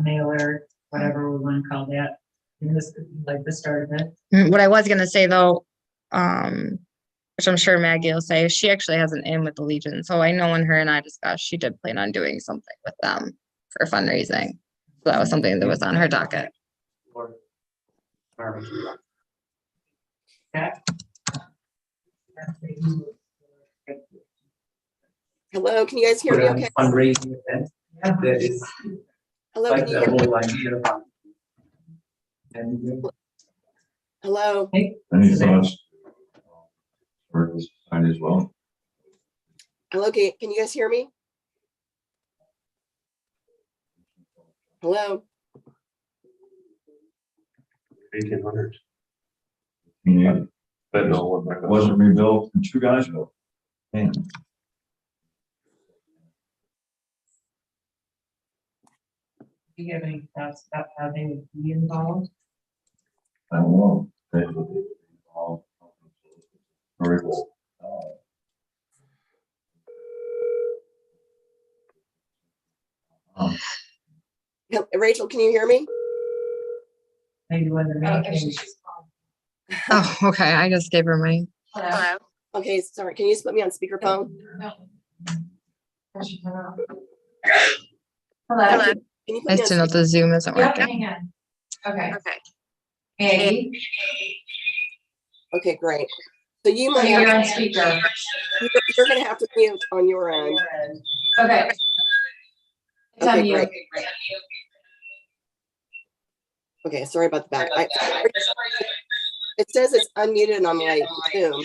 Speaker 1: mailer, whatever we want to call that. And this could be like the start of it.
Speaker 3: What I was gonna say though, which I'm sure Maggie will say, she actually has an in with the Legion. So I know when her and I discussed, she did plan on doing something with them for fundraising. So that was something that was on her docket.
Speaker 5: Or barbecue.
Speaker 1: That-
Speaker 9: Hello, can you guys hear me okay?
Speaker 5: Fundraising event that is
Speaker 9: Hello,
Speaker 5: like
Speaker 9: can you
Speaker 5: the
Speaker 9: hear me?
Speaker 5: whole idea about. And
Speaker 9: Hello?
Speaker 2: Any thoughts? For this side as well?
Speaker 9: Hello, can you guys hear me? Hello?
Speaker 6: 1800s.
Speaker 2: Yeah,
Speaker 6: But no one back
Speaker 2: it
Speaker 6: then.
Speaker 2: wasn't rebuilt and two guys built. Man,
Speaker 1: Do you have any thoughts about how they would be involved?
Speaker 2: I don't know. They would be all very cool.
Speaker 9: Rachel, can you hear me?
Speaker 1: Maybe when the main thing.
Speaker 3: Oh, okay. I just gave her my.
Speaker 7: Hello?
Speaker 9: Okay, sorry, can you just put me on speakerphone?
Speaker 7: Hello?
Speaker 9: Can you put me
Speaker 3: Nice
Speaker 9: on
Speaker 3: to know the Zoom isn't
Speaker 7: Yep,
Speaker 3: working.
Speaker 7: hang on. Okay.
Speaker 3: Okay.
Speaker 7: Maggie,
Speaker 9: Okay, great. So you
Speaker 7: so
Speaker 9: might
Speaker 7: you're
Speaker 9: have,
Speaker 7: on speaker.
Speaker 9: you're gonna have to mute on your end.
Speaker 7: Okay. It's on
Speaker 9: Okay,
Speaker 7: you.
Speaker 9: great. Okay, sorry about the back. It says it's unmuted on my Zoom.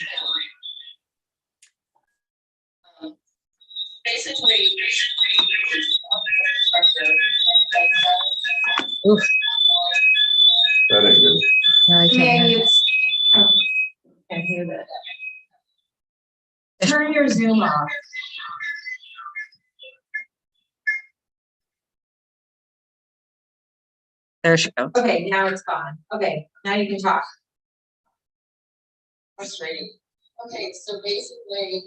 Speaker 3: Oof.
Speaker 6: That ain't good.
Speaker 3: Yeah, I can't
Speaker 7: Maggie,
Speaker 3: hear.
Speaker 7: it's. Can't hear that. Turn your Zoom off.
Speaker 3: There she goes.
Speaker 7: Okay, now it's gone. Okay, now you can talk.
Speaker 10: Frustrating. Okay, so basically,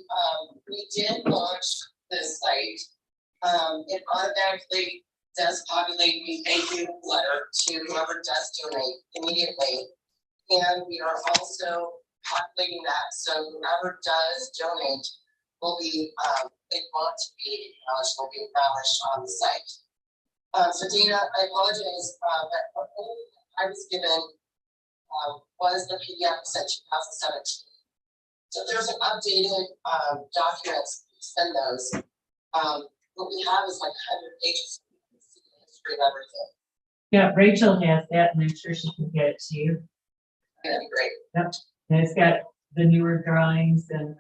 Speaker 10: we did launch this site. It automatically does populate the thank you letter to whoever does donate immediately. And we are also populating that, so whoever does donate will be, they want to be acknowledged, will be acknowledged on the site. So Dana, I apologize, that what I was given was the PDF sent 2017. So there's an updated documents, send those. What we have is like 100 pages of history of everything.
Speaker 1: Yeah, Rachel has that, and I'm sure she can get it to you.
Speaker 10: That'd be great.
Speaker 1: Yep, and it's got the newer drawings and,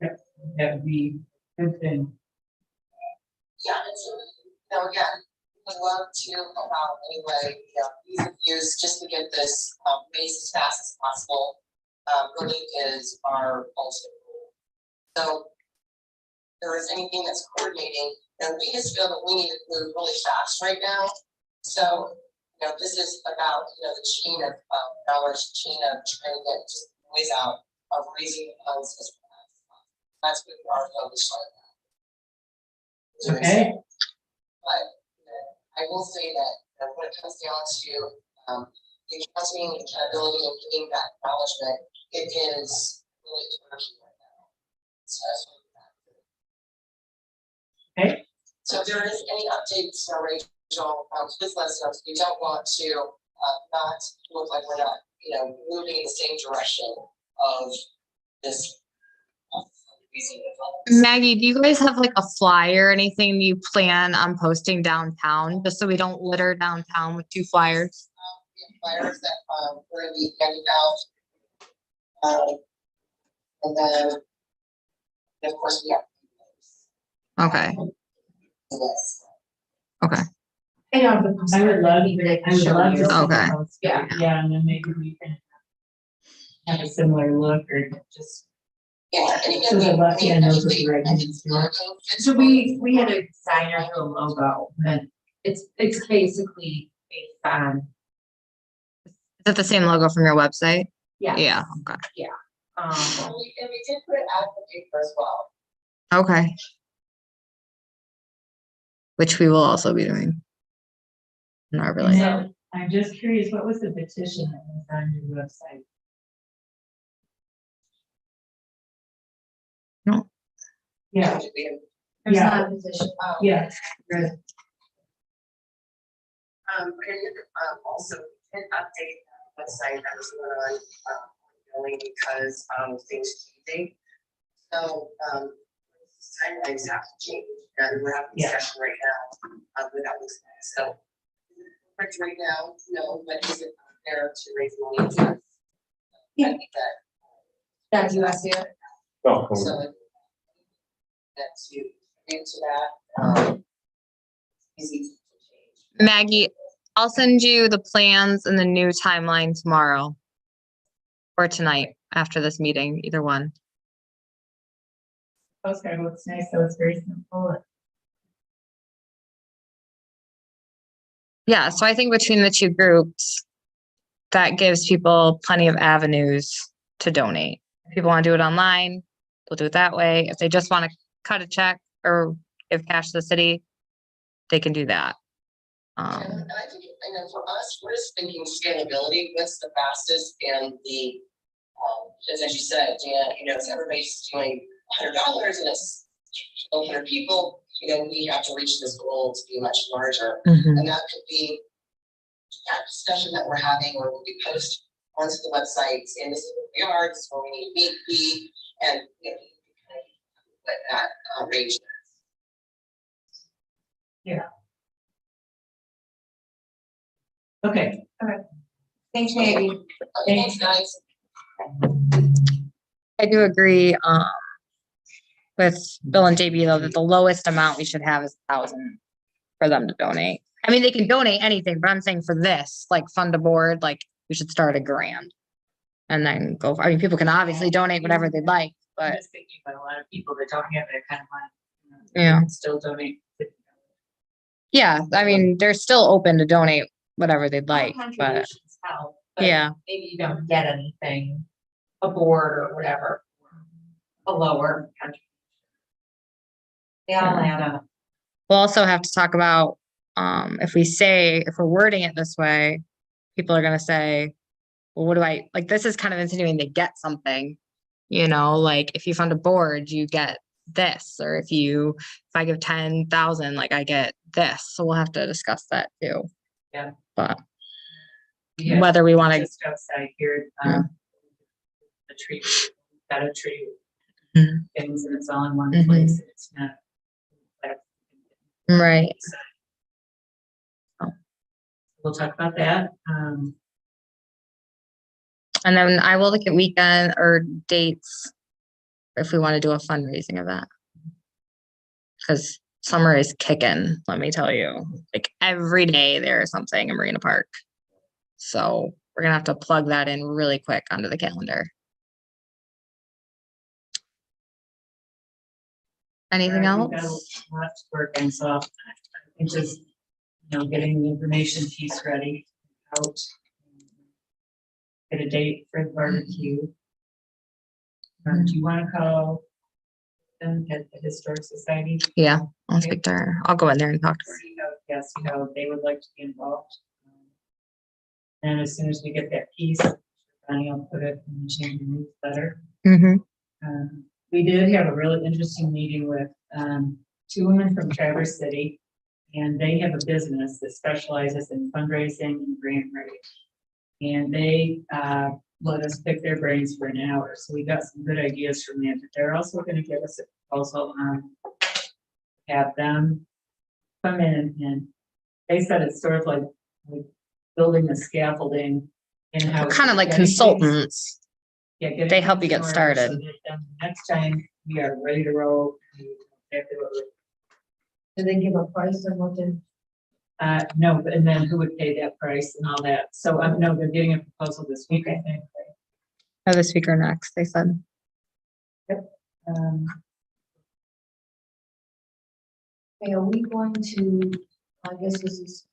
Speaker 1: yep, that would be a good thing.
Speaker 10: Yeah, and so, again, I'd love to help out anyway, ease of use, just to get this made as fast as possible. Really is our ultimate goal. So there is anything that's coordinating, and we just feel that we need to move really fast right now. So, you know, this is about, you know, the chain of knowledge, chain of trying to get just ways out of raising funds as well. That's what our focus right now.
Speaker 1: Okay.
Speaker 10: But I will say that when it comes down to the accounting and accountability and getting that acknowledgement, it is really working right now. So that's what
Speaker 1: Okay.
Speaker 10: So if there is any updates for Rachel, please let us know. We don't want to not look like we're not, you know, moving in the same direction of this.
Speaker 3: Maggie, do you guys have like a flyer or anything you plan on posting downtown, just so we don't litter downtown with 2 flyers?
Speaker 10: Flyers that we're gonna be handing out. And then, of course, we have.
Speaker 3: Okay,
Speaker 10: Yes.
Speaker 3: okay,
Speaker 8: I know,
Speaker 1: I would love, I would love to see
Speaker 3: Okay.
Speaker 1: the poster.
Speaker 8: Yeah.
Speaker 1: Yeah, and then maybe we can have a similar look or just,
Speaker 10: Yeah. And
Speaker 1: so the left hand knows what the right hand is doing.
Speaker 8: So we had a designer do a logo, and it's basically based on,
Speaker 3: is it the same logo from your website?
Speaker 8: yeah.
Speaker 3: Yeah, okay,
Speaker 10: And we did put it out in the paper as well.
Speaker 3: okay. Which we will also be doing. Not
Speaker 1: And
Speaker 3: really.
Speaker 1: then, I'm just curious, what was the petition that was on your website?
Speaker 3: No.
Speaker 1: Yeah,
Speaker 7: There's
Speaker 1: Yeah.
Speaker 7: not a position.
Speaker 1: yeah,
Speaker 10: And also an update the website that was going on only because of things changing. So timelines have to change, and we're having a
Speaker 1: Yeah.
Speaker 10: discussion right now without this. So right now, no, but is it fair to raise money?
Speaker 8: Yeah.
Speaker 10: I think that.
Speaker 8: That's USDA.
Speaker 6: Oh, cool.
Speaker 10: So that's you into that. Easy to change.
Speaker 3: Maggie, I'll send you the plans and the new timeline tomorrow. Or tonight, after this meeting, either one.
Speaker 1: postcard looks nice, so it's very simple.
Speaker 3: Yeah, so I think between the 2 groups, that gives people plenty of avenues to donate. If people want to do it online, they'll do it that way. If they just want to cut a check or give cash to the city, they can do that.
Speaker 10: And I think, I know for us, we're just thinking scalability, what's the fastest and the, as you said, Dan, you know, if everybody's doing $100 and it's 100 people, you know, we have to reach this goal to be much larger.
Speaker 3: Mhm.
Speaker 10: And that could be that discussion that we're having, or we post onto the website, saying this is what we are, this is where we need to be, and you know, what that range is.
Speaker 1: Okay,
Speaker 8: Thanks, Maggie.
Speaker 10: Okay, thanks, guys.
Speaker 3: I do agree, with Bill and JB though, that the lowest amount we should have is 1,000 for them to donate. I mean, they can donate anything, but I'm saying for this, like fund a board, like we should start $1,000. And then go, I mean, people can obviously donate whatever they'd like,
Speaker 1: I'm
Speaker 3: but
Speaker 1: just thinking about a lot of people that don't have that kind of money.
Speaker 3: Yeah.
Speaker 1: and Still donate.
Speaker 3: yeah, I mean, they're still open to donate whatever they'd like, but
Speaker 8: Contributions help, but
Speaker 3: yeah.
Speaker 8: maybe you don't get anything, a board or whatever, a lower contribution. They all add up.
Speaker 3: We'll also have to talk about, if we're wording it this way, people are gonna say, well, what do I, like, this is kind of insinuating they get something, you know, like if you fund a board, you get this, or if I give 10,000, like I get this. So we'll have to discuss that too.
Speaker 1: Yeah.
Speaker 3: But
Speaker 1: Yeah,
Speaker 3: whether we want to,
Speaker 1: just outside here,
Speaker 3: Yeah.
Speaker 1: a tree, got a tree.
Speaker 3: Mhm.
Speaker 1: Things and it's all in one
Speaker 3: Mhm.
Speaker 1: place, and it's not.
Speaker 3: right,
Speaker 1: We'll talk about that,
Speaker 3: and then I will look at weekend or dates if we want to do a fundraising event. Because summer is kicking, let me tell you, like every day there is something in Marina Park. So we're gonna have to plug that in really quick onto the calendar. Anything
Speaker 1: Right, we've got
Speaker 3: else?
Speaker 1: a lot to work on, so I think just, getting the information piece ready, out. Get a date for the barbecue. Do you wanna call them at the Historic Society?
Speaker 3: Yeah, I'll speak to her. I'll go in there and talk to her.
Speaker 1: See how they would like to be involved. And as soon as we get that piece, Bonnie will put it in the chamber newsletter. We did have a really interesting meeting with, 2 women from Traverse City. And they have a business that specializes in fundraising and grant writing. And they, let us pick their brains for an hour. So we got some good ideas from them, but they're also gonna give us a proposal on have them come in, and they said it's sort of like building the scaffolding in-house.
Speaker 3: Kind of like
Speaker 1: Getting things-
Speaker 3: consultants.
Speaker 1: Yeah. getting
Speaker 3: They help you
Speaker 1: things
Speaker 3: get
Speaker 1: in order so
Speaker 3: started.
Speaker 1: that then next time we are ready to roll. we know exactly what we're
Speaker 8: Do they give a price on what they?
Speaker 1: no, and then who would pay that price and all that. So, no, they're getting a proposal this week, I think.
Speaker 3: Or the speaker next, they said.
Speaker 1: Um,
Speaker 8: Okay, are we going to, I guess this is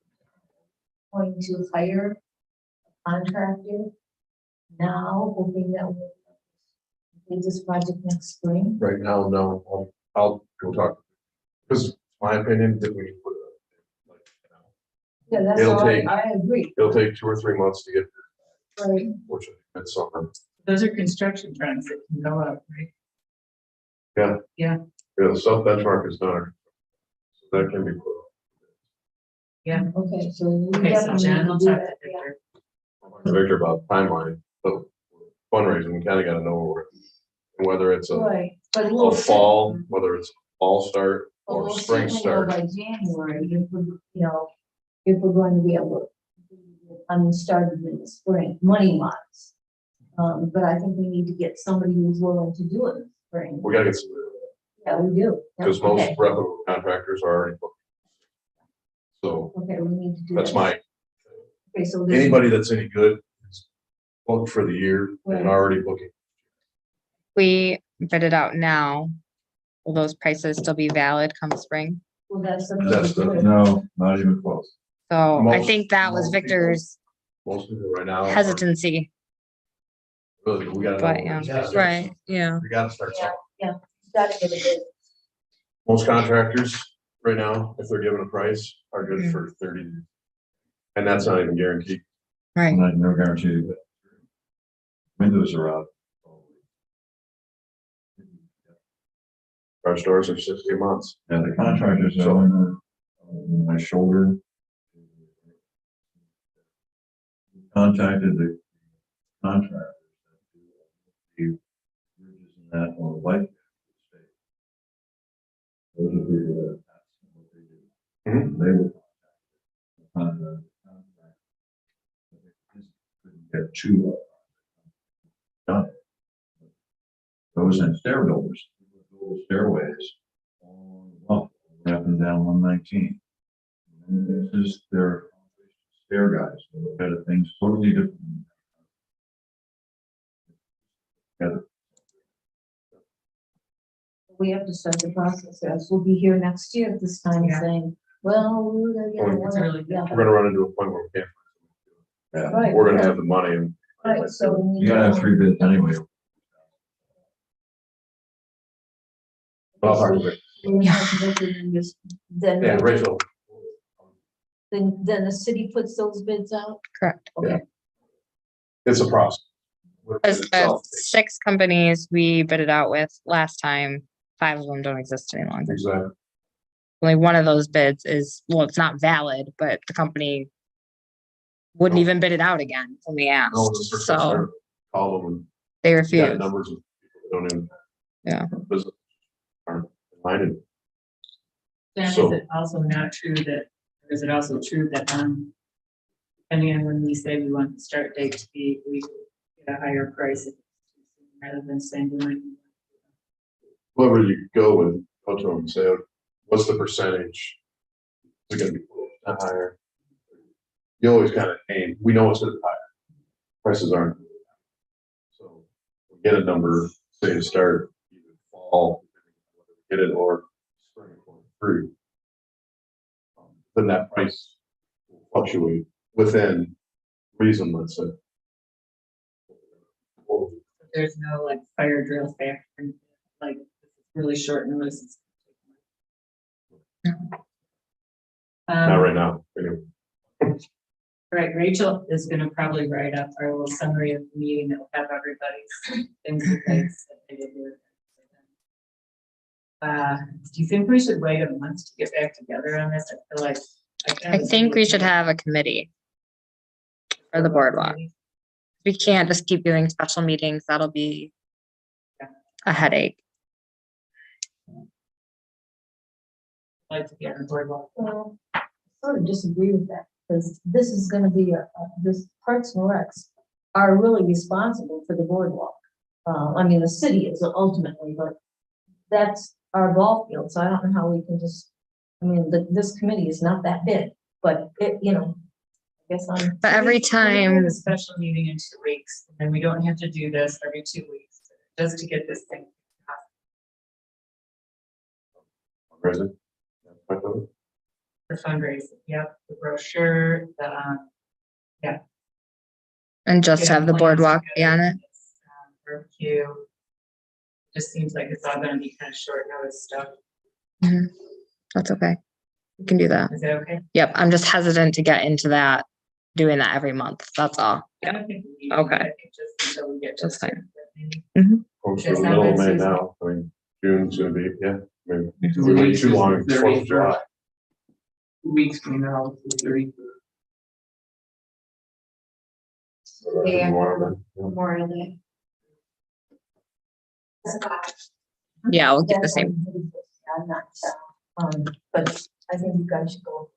Speaker 8: going to hire a contractor now, hoping that we'll complete this project next spring?
Speaker 6: Right now, no, I'll go talk, because my opinion, that we put it, like,
Speaker 8: Yeah, that's
Speaker 6: It'll
Speaker 8: all,
Speaker 6: take-
Speaker 8: I agree,
Speaker 6: it'll take 2 or 3 months to get,
Speaker 8: right?
Speaker 6: which is midsummer.
Speaker 1: Those are construction trends that can go up, right?
Speaker 6: Yeah, the self benchmark is done. So that can be put up.
Speaker 8: Okay, so we
Speaker 1: Okay, so
Speaker 8: definitely
Speaker 1: Jen
Speaker 8: need
Speaker 1: will
Speaker 8: to do
Speaker 1: talk to
Speaker 8: that, yeah.
Speaker 1: Victor.
Speaker 6: To Victor about timeline, but fundraising, we kind of got to know where we're at. And whether it's a
Speaker 8: Right, but
Speaker 6: a
Speaker 8: we'll.
Speaker 6: fall, whether it's fall start
Speaker 8: But
Speaker 6: or
Speaker 8: we'll
Speaker 6: spring
Speaker 8: certainly know
Speaker 6: start.
Speaker 8: by January, if we, if we're going to be able to, started in the spring, money wise. But I think we need to get somebody who's willing to do it in the spring.
Speaker 6: We gotta get some,
Speaker 8: Yeah, we do.
Speaker 6: because most
Speaker 8: Okay.
Speaker 6: reputable contractors are already booked. So
Speaker 8: Okay, we need to do that.
Speaker 6: that's my,
Speaker 8: Okay, so this.
Speaker 6: anybody that's any good is booked for the year
Speaker 8: Right.
Speaker 6: and already booking.
Speaker 3: We bid it out now. Will those prices still be valid come spring?
Speaker 8: Well, that's.
Speaker 6: That's the-
Speaker 2: No, not even close.
Speaker 3: So I
Speaker 6: Most-
Speaker 3: think that was
Speaker 6: most people-
Speaker 3: Victor's
Speaker 6: Most people right now. are-
Speaker 3: hesitancy,
Speaker 6: Really, we gotta
Speaker 3: but
Speaker 6: know.
Speaker 3: yeah, right, yeah.
Speaker 6: We gotta start somewhere.
Speaker 8: Yeah, gotta get it.
Speaker 6: Most contractors right now, if they're given a price, are good for 30 days. And that's not even guaranteed.
Speaker 3: Right.
Speaker 2: And I no guarantee that windows are out.
Speaker 6: Our stores are 60 months.
Speaker 2: And the contractors are on my shoulder. Contacted the contractors that do the bridges and that on the light. Those are people that that's what they do.
Speaker 6: Mhm.
Speaker 2: They would contact the contract. But they just couldn't get two of them done. Those and stair builders, build stairways all up and down 119. And this is their stair guys, they look at things totally different. Together.
Speaker 8: We have to start the process, else we'll be here next year at this time
Speaker 1: Yeah.
Speaker 8: saying, well, we're gonna get
Speaker 6: Well,
Speaker 8: one.
Speaker 1: it's early.
Speaker 8: Yeah,
Speaker 6: We're gonna run into a point where we can't.
Speaker 2: Yeah,
Speaker 8: right.
Speaker 6: We're gonna have the money and.
Speaker 8: Right, so. we need
Speaker 2: you gotta have
Speaker 8: to-
Speaker 2: 3 bids anyway.
Speaker 6: I'll talk to Rick.
Speaker 8: we have to look and just- Then,
Speaker 6: Yeah, Rachel.
Speaker 8: then the city puts those bids out?
Speaker 3: Correct.
Speaker 8: Okay.
Speaker 6: It's a process.
Speaker 3: As
Speaker 6: Itself.
Speaker 3: 6 companies we bid it out with last time, 5 of them don't exist any longer.
Speaker 6: Exactly.
Speaker 3: Only one of those bids is, well, it's not valid, but the company wouldn't
Speaker 6: No.
Speaker 3: even bid it out again when we asked,
Speaker 6: No, the person
Speaker 3: so
Speaker 6: started, call them and
Speaker 3: they
Speaker 6: got
Speaker 3: refused.
Speaker 6: numbers of people that don't even.
Speaker 3: Yeah.
Speaker 6: Business aren't minded.
Speaker 1: Then is
Speaker 6: So-
Speaker 1: it also not true that, or is it also true that, depending on when we say we want the start date to be, we get a higher price rather than saying we want.
Speaker 6: Whoever you go with, go to them and say, what's the percentage? Is it gonna be higher? You always kind of aim, we know it's gonna be higher. Prices aren't. So we get a number, say to start even fall. get it or spring it for free. Then that price will fluctuate within reason, let's say.
Speaker 1: There's no like fire drill factor, like really short notice.
Speaker 6: Not right now, anyway.
Speaker 1: Right, Rachel is gonna probably write up our little summary of the meeting that will have everybody's things that they did here. Do you think we should wait a month to get back together on this? I feel like.
Speaker 3: I think we should have a committee for the boardwalk. We can't just keep doing special meetings. That'll be a headache.
Speaker 1: Like to get on boardwalk.
Speaker 8: Well, I sort of disagree with that, because this is gonna be this Parks and Recs are really responsible for the boardwalk. I mean, the city is ultimately, but that's our ball field, so I don't know how we can just, I mean, this committee is not that big, but it, you know, I guess I'm.
Speaker 3: But every
Speaker 1: We
Speaker 3: time,
Speaker 1: have a special meeting in 2 weeks, and we don't have to do this every 2 weeks, just to get this thing.
Speaker 6: Present.
Speaker 1: The fundraising, yep, the brochure, the,
Speaker 3: and just
Speaker 1: get
Speaker 3: have the
Speaker 1: plans
Speaker 3: boardwalk be
Speaker 1: together,
Speaker 3: on it.
Speaker 1: Review. Just seems like it's all gonna be kind of short notice stuff.
Speaker 3: That's okay. We can do that.
Speaker 1: Is that okay?
Speaker 3: Yep, I'm just hesitant to get into that, doing that every month. That's all.
Speaker 1: I don't think we need
Speaker 3: Okay.
Speaker 1: I think just until we get to.
Speaker 3: That's fine.
Speaker 6: Close to
Speaker 1: It's
Speaker 6: the
Speaker 1: not
Speaker 6: middle of
Speaker 1: bad
Speaker 6: May
Speaker 1: season.
Speaker 6: now, I mean, June's gonna be, yeah, I mean,
Speaker 5: Two
Speaker 6: we wait
Speaker 5: weeks
Speaker 6: too
Speaker 5: is
Speaker 6: long,
Speaker 5: the
Speaker 6: it's 4th of July.
Speaker 5: 31st. 2 weeks from now, it's the 31st.
Speaker 6: So that's
Speaker 7: Yeah.
Speaker 6: more of it, yeah.
Speaker 7: Memorial Day.
Speaker 3: Yeah, we'll get the same.
Speaker 8: I'm not, but I think you guys should go.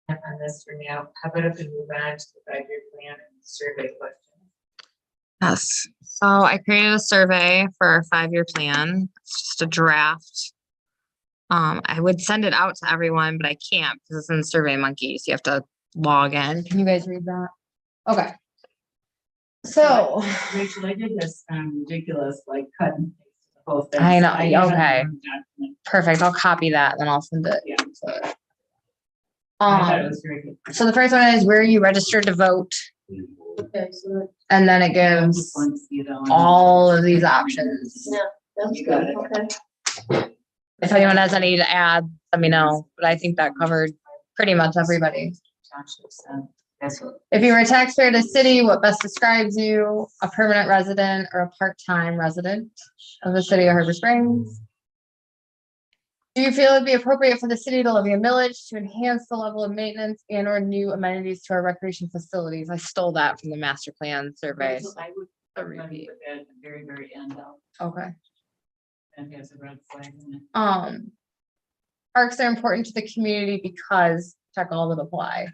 Speaker 1: On this for now, how about if we move on to the 5-year plan and survey questions?
Speaker 3: Yes. So I created a survey for our 5-year plan. It's just a draft. I would send it out to everyone, but I can't because it's in Survey Monkey. So you have to log in. Can you guys read that? Okay. So
Speaker 1: Rachel, I did this ridiculous like cut and paste the whole thing.
Speaker 3: I know,
Speaker 1: So have it in
Speaker 3: okay.
Speaker 1: one document.
Speaker 3: perfect. I'll copy that, then I'll send it.
Speaker 1: Yeah. I thought it
Speaker 3: Um,
Speaker 1: was very good.
Speaker 3: so the first one is where are you registered to vote?
Speaker 8: Okay, so
Speaker 3: And then it
Speaker 1: I
Speaker 3: gives
Speaker 1: just want to see it all.
Speaker 3: all of these options.
Speaker 8: that's
Speaker 1: You
Speaker 8: good,
Speaker 1: got it.
Speaker 8: okay.
Speaker 3: If anyone has any to add, let me know, but I think that covered pretty much everybody.
Speaker 1: That's what.
Speaker 3: If you were a taxpayer to city, what best describes you? A permanent resident or a part-time resident of the city of Harbor Springs? Do you feel it'd be appropriate for the city to levy a millage to enhance the level of maintenance and or new amenities to our recreation facilities? I stole that from the master plan survey.
Speaker 1: I would
Speaker 3: A
Speaker 1: put money
Speaker 3: repeat.
Speaker 1: with that at the very, very end though.
Speaker 3: Okay.
Speaker 1: And has a red flag in it.
Speaker 3: Parks are important to the community because check all that apply.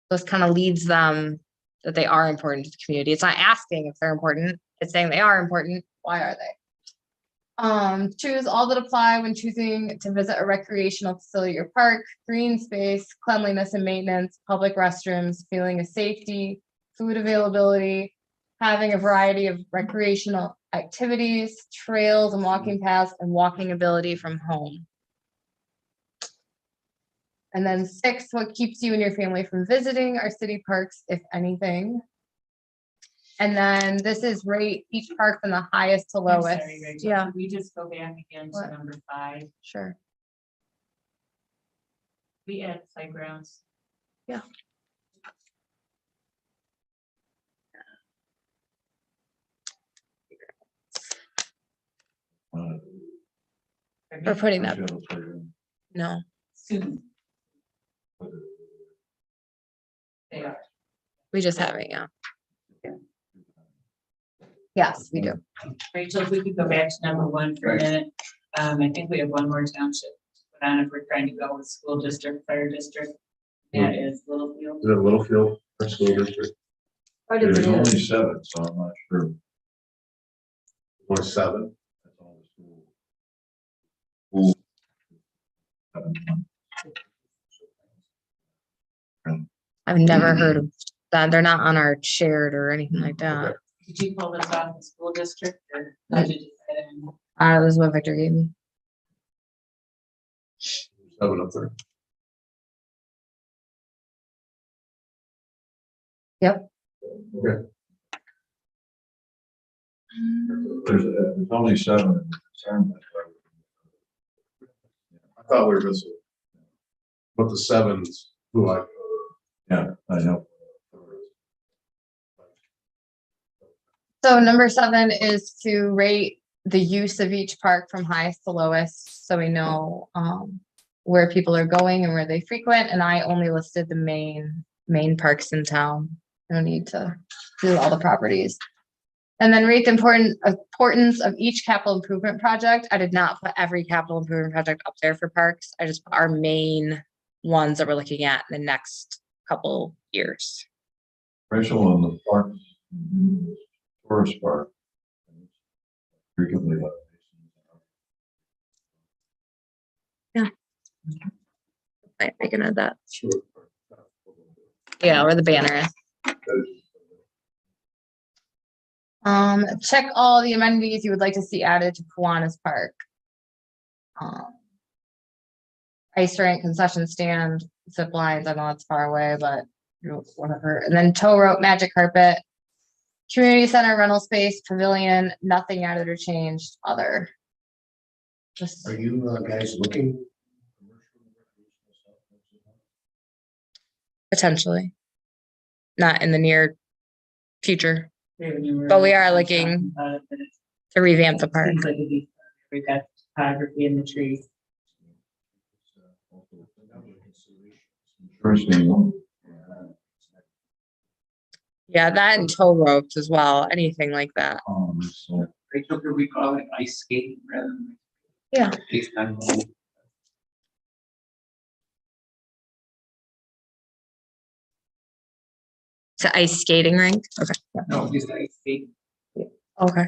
Speaker 3: This kind of leads them that they are important to the community. It's not asking if they're important, it's saying they are important. Why are they? Choose all that apply when choosing to visit a recreational facility or park: green space, cleanliness and maintenance, public restrooms, feeling of safety, food availability, having a variety of recreational activities, trails and walking paths, and walking ability from home. And then 6, what keeps you and your family from visiting our city parks, if anything? And then this is rate each park from the highest to
Speaker 1: I'm
Speaker 3: lowest.
Speaker 1: sorry, Rachel,
Speaker 3: Yeah,
Speaker 1: could we just go back again to
Speaker 3: What?
Speaker 1: number 5?
Speaker 3: sure.
Speaker 1: We add playgrounds.
Speaker 3: Yeah. We're putting that, no,
Speaker 1: Soon. They are.
Speaker 3: we just have it, yeah. Yes, we do.
Speaker 1: Rachel, if we could go back to number 1 for a minute. I think we have one more township to put on if we're trying to go with school district, fire district. That is Littlefield.
Speaker 6: Is it Littlefield, our school district?
Speaker 8: Part of
Speaker 2: There's
Speaker 8: it
Speaker 2: only
Speaker 8: is.
Speaker 2: 7, so I'm not sure.
Speaker 6: Or 7?
Speaker 2: That's all the school.
Speaker 3: I've never heard of that. They're not on our shared or anything like that.
Speaker 1: Did you pull this off the school district or? did you just add it in?
Speaker 3: This is what Victor gave me.
Speaker 6: 7 up there.
Speaker 3: Yep.
Speaker 6: Okay.
Speaker 2: There's only 7.
Speaker 6: I thought we were missing. But the 7s, who I.
Speaker 2: Yeah, I know.
Speaker 3: So number 7 is to rate the use of each park from highest to lowest, so we know where people are going and where they frequent. And I only listed the main parks in town. No need to do all the properties. And then rate the importance of each capital improvement project. I did not put every capital improvement project up there for parks. I just put our main ones that we're looking at in the next couple years.
Speaker 2: Rachel, on the parks, tourist park. Frequently.
Speaker 3: I can add that.
Speaker 6: Sure.
Speaker 3: Yeah, where the banner is. Check all the amenities you would like to see added to Kiwanis Park. Ice rink, concession stand, zip lines. I know it's far away, but whatever. And then tow rope, magic carpet, community center, rental space, pavilion, nothing added or changed. Other. Just
Speaker 4: Are you guys looking?
Speaker 3: potentially, not in the near future, but we are looking to revamp the park.
Speaker 1: Seems like it'd be, we've got topography in the trees.
Speaker 3: Yeah, that and tow ropes as well. Anything like that.
Speaker 5: Rachel, could we call it ice skating rather than?
Speaker 3: Yeah.
Speaker 5: Based on.
Speaker 3: It's an ice skating rink. Okay.
Speaker 5: No, just ice skating.
Speaker 3: Okay.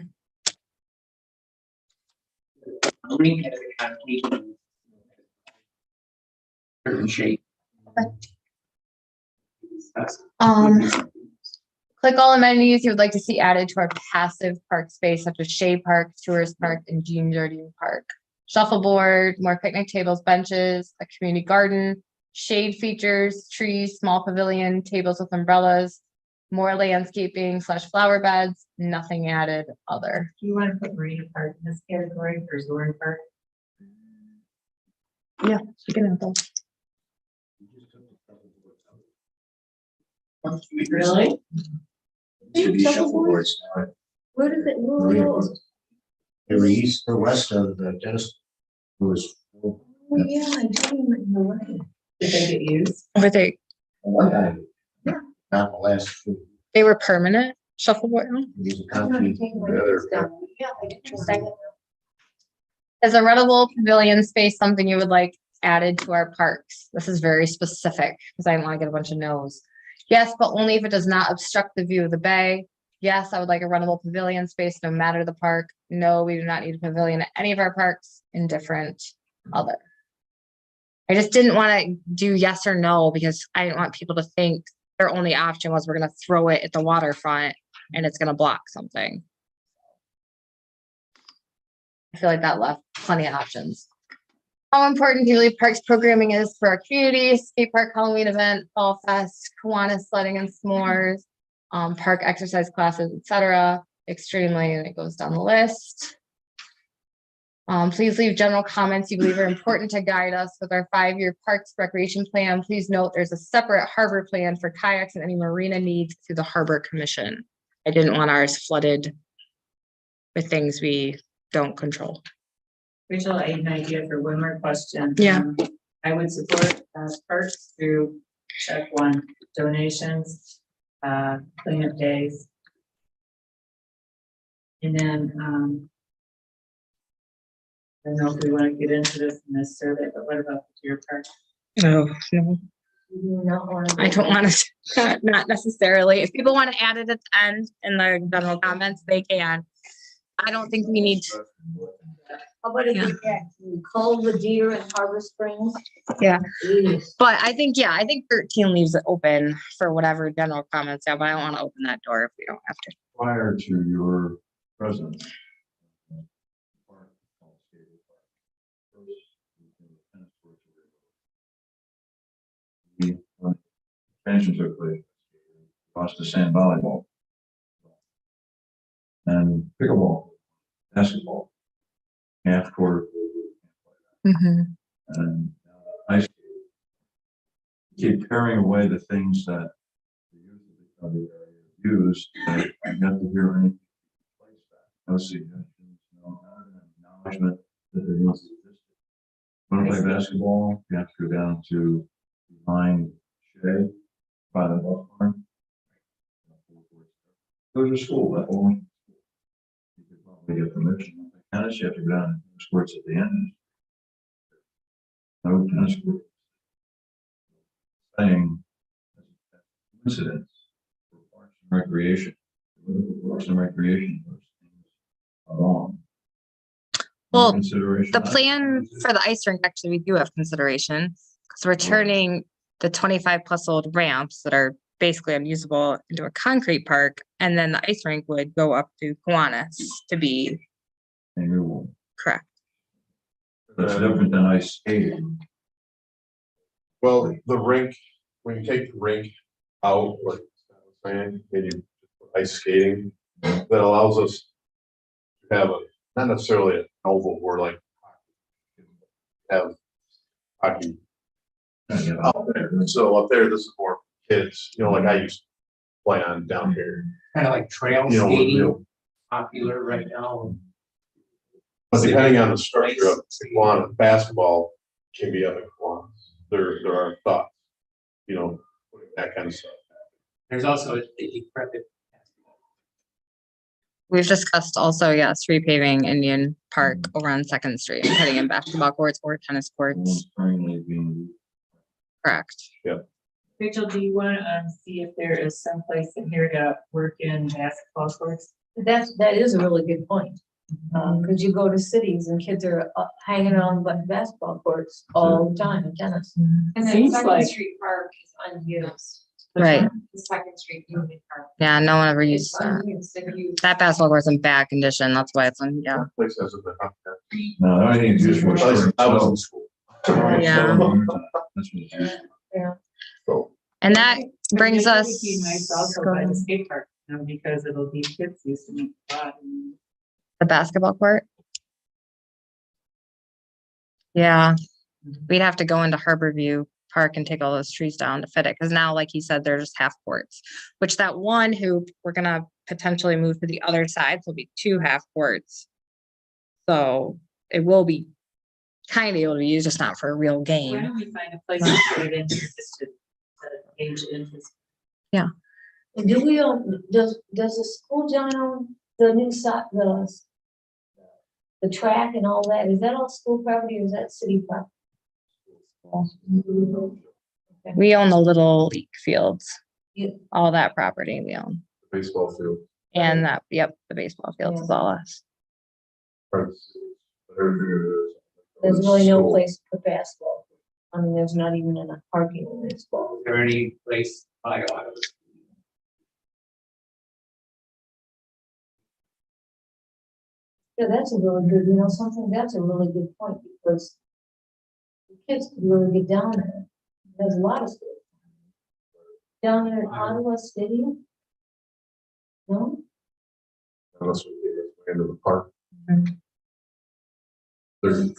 Speaker 5: Rink has a connotation. Certain shape.
Speaker 3: Click all amenities you would like to see added to our passive park space, such as Shea Park, Tourist Park, and Jean Jardine Park. Shuffleboard, more picnic tables, benches, a community garden, shade features, trees, small pavilion, tables with umbrellas, more landscaping / flower beds, nothing added other.
Speaker 1: Do you want to put Marina Park in this category or Zorn Park?
Speaker 3: Yeah, you can have those.
Speaker 1: Really?
Speaker 4: Should be shuffleboards.
Speaker 8: Where does it move?
Speaker 4: They were east or west of the Dennis. Was.
Speaker 8: Oh, yeah, I didn't even know.
Speaker 1: Did they get used?
Speaker 3: Were they
Speaker 4: Not the last few.
Speaker 3: they were permanent shuffleboard?
Speaker 4: These are concrete.
Speaker 3: Is a rentable pavilion space something you would like added to our parks? This is very specific because I didn't want to get a bunch of no's. Yes, but only if it does not obstruct the view of the bay. Yes, I would like a rentable pavilion space no matter the park. No, we do not need a pavilion at any of our parks. Indifferent. Other. I just didn't want to do yes or no because I didn't want people to think their only option was we're going to throw it at the waterfront and it's going to block something. I feel like that left plenty of options. How important do you believe parks programming is for our community? Skate park, Halloween event, fall fest, Kiwanis sledding and s'mores, park exercise classes, etc. Extremely, and it goes down the list. Please leave general comments you believe are important to guide us with our 5-year parks recreation plan. Please note there's a separate harbor plan for kayaks and any marina needs through the Harbor Commission. I didn't want ours flooded with things we don't control.
Speaker 1: Rachel, I had an idea for one more question.
Speaker 3: Yeah.
Speaker 1: I would support parks through check 1, donations, cleanup days. And then I don't know if we want to get into this in this survey, but what about the deer park?
Speaker 3: Oh, no.
Speaker 8: You do not want to.
Speaker 3: I don't want to, not necessarily. If people want to add it at the end in the general comments, they can. I don't think we need to.
Speaker 8: How about if
Speaker 3: Yeah.
Speaker 8: you get Cull the Deer in Harbor Springs?
Speaker 3: Yeah.
Speaker 8: Yes.
Speaker 3: But I think 13 leaves it open for whatever general comments, yeah, but I don't want to open that door if we don't have to.
Speaker 2: Prior to your presence. When expansion took place, across the sand volleyball. And pickleball, basketball, half court. And ice skating. Keep carrying away the things that the youth of the area use, that I got to hear anything. No suggestions, no acknowledgement that there was existed. Want to play basketball, you have to go down to behind Shea, by the bus barn. Go to school, that one. You could probably get permission. Tennis, you have to go down to the sports at the end. No tennis court. Saying, incidents for parks and recreation. Parks and recreation, those things are wrong.
Speaker 3: Well,
Speaker 2: Consideration.
Speaker 3: The plan for the ice rink, actually, we do have consideration, because we're turning the 25-plus-old ramps that are basically unusable into a concrete park, and then the ice rink would go up to Kiwanis to be
Speaker 2: And you will.
Speaker 3: correct.
Speaker 2: That's different than ice skating.
Speaker 6: Well, the rink, when you take the rink out, like I was saying, and you put ice skating, that allows us to have not necessarily an oval where like have hockey out there. And so up there, this is more kids, like I used to play on down here.
Speaker 5: Kind of like trail
Speaker 6: You know,
Speaker 5: skating, popular right now.
Speaker 6: But depending on the structure of Kiwanis, basketball can be up in Kiwanis. There are thoughts, putting that kind of stuff.
Speaker 5: There's also a decrepit basketball.
Speaker 3: We've discussed also, yes, repaving Indian Park over on Second Street and putting in basketball courts or tennis courts. Correct.
Speaker 1: Rachel, do you want to see if there is some place in here to work in basketball courts?
Speaker 8: That is a really good point. Cause you go to cities and kids are hanging on but basketball courts all the time in tennis.
Speaker 7: And then
Speaker 1: Seems
Speaker 7: Second
Speaker 1: like-
Speaker 7: Street Park is unused.
Speaker 3: Right.
Speaker 7: The Second Street Union Park.
Speaker 3: Yeah, no one ever
Speaker 7: It's
Speaker 3: used that.
Speaker 7: unused. If you-
Speaker 3: That basketball court's in bad condition. That's why it's on, yeah.
Speaker 6: Place hasn't been up there.
Speaker 2: No, I think it's used for.
Speaker 6: I was in school.
Speaker 3: Yeah.
Speaker 2: That's what it's used for.
Speaker 6: So,
Speaker 3: And that brings
Speaker 1: And maybe
Speaker 3: us.
Speaker 1: it'd be nice also by the skate park, because it'll be kids used to meet.
Speaker 3: The basketball court? Yeah, we'd have to go into Harborview Park and take all those trees down to fit it, because now, like he said, they're just half courts. Which that one hoop, we're gonna potentially move to the other side, so it'll be 2 half courts. So it will be kind of able to be used, just not for a real
Speaker 1: Why
Speaker 3: game.
Speaker 1: don't we find a place to put it in just to age interest?
Speaker 8: And do we own, does the school, John, own the new site, the track and all that? Is that all school property or is that city property?
Speaker 3: We own the little league fields.
Speaker 8: Yeah.
Speaker 3: All that property we own.
Speaker 6: baseball field.
Speaker 3: And that, yep, the baseball fields is all us.
Speaker 6: whatever it is.
Speaker 8: There's really no
Speaker 6: School.
Speaker 8: place to put basketball. I mean, there's not even enough parking in baseball.
Speaker 5: Is there any place by a lot of this?
Speaker 8: Yeah, that's a really good, that's a really good point because the kids could really get down there. There's a lot of schools. Down there in Ottawa Stadium? No?
Speaker 6: Unless we take it into the park.
Speaker 3: Mhm.
Speaker 6: There's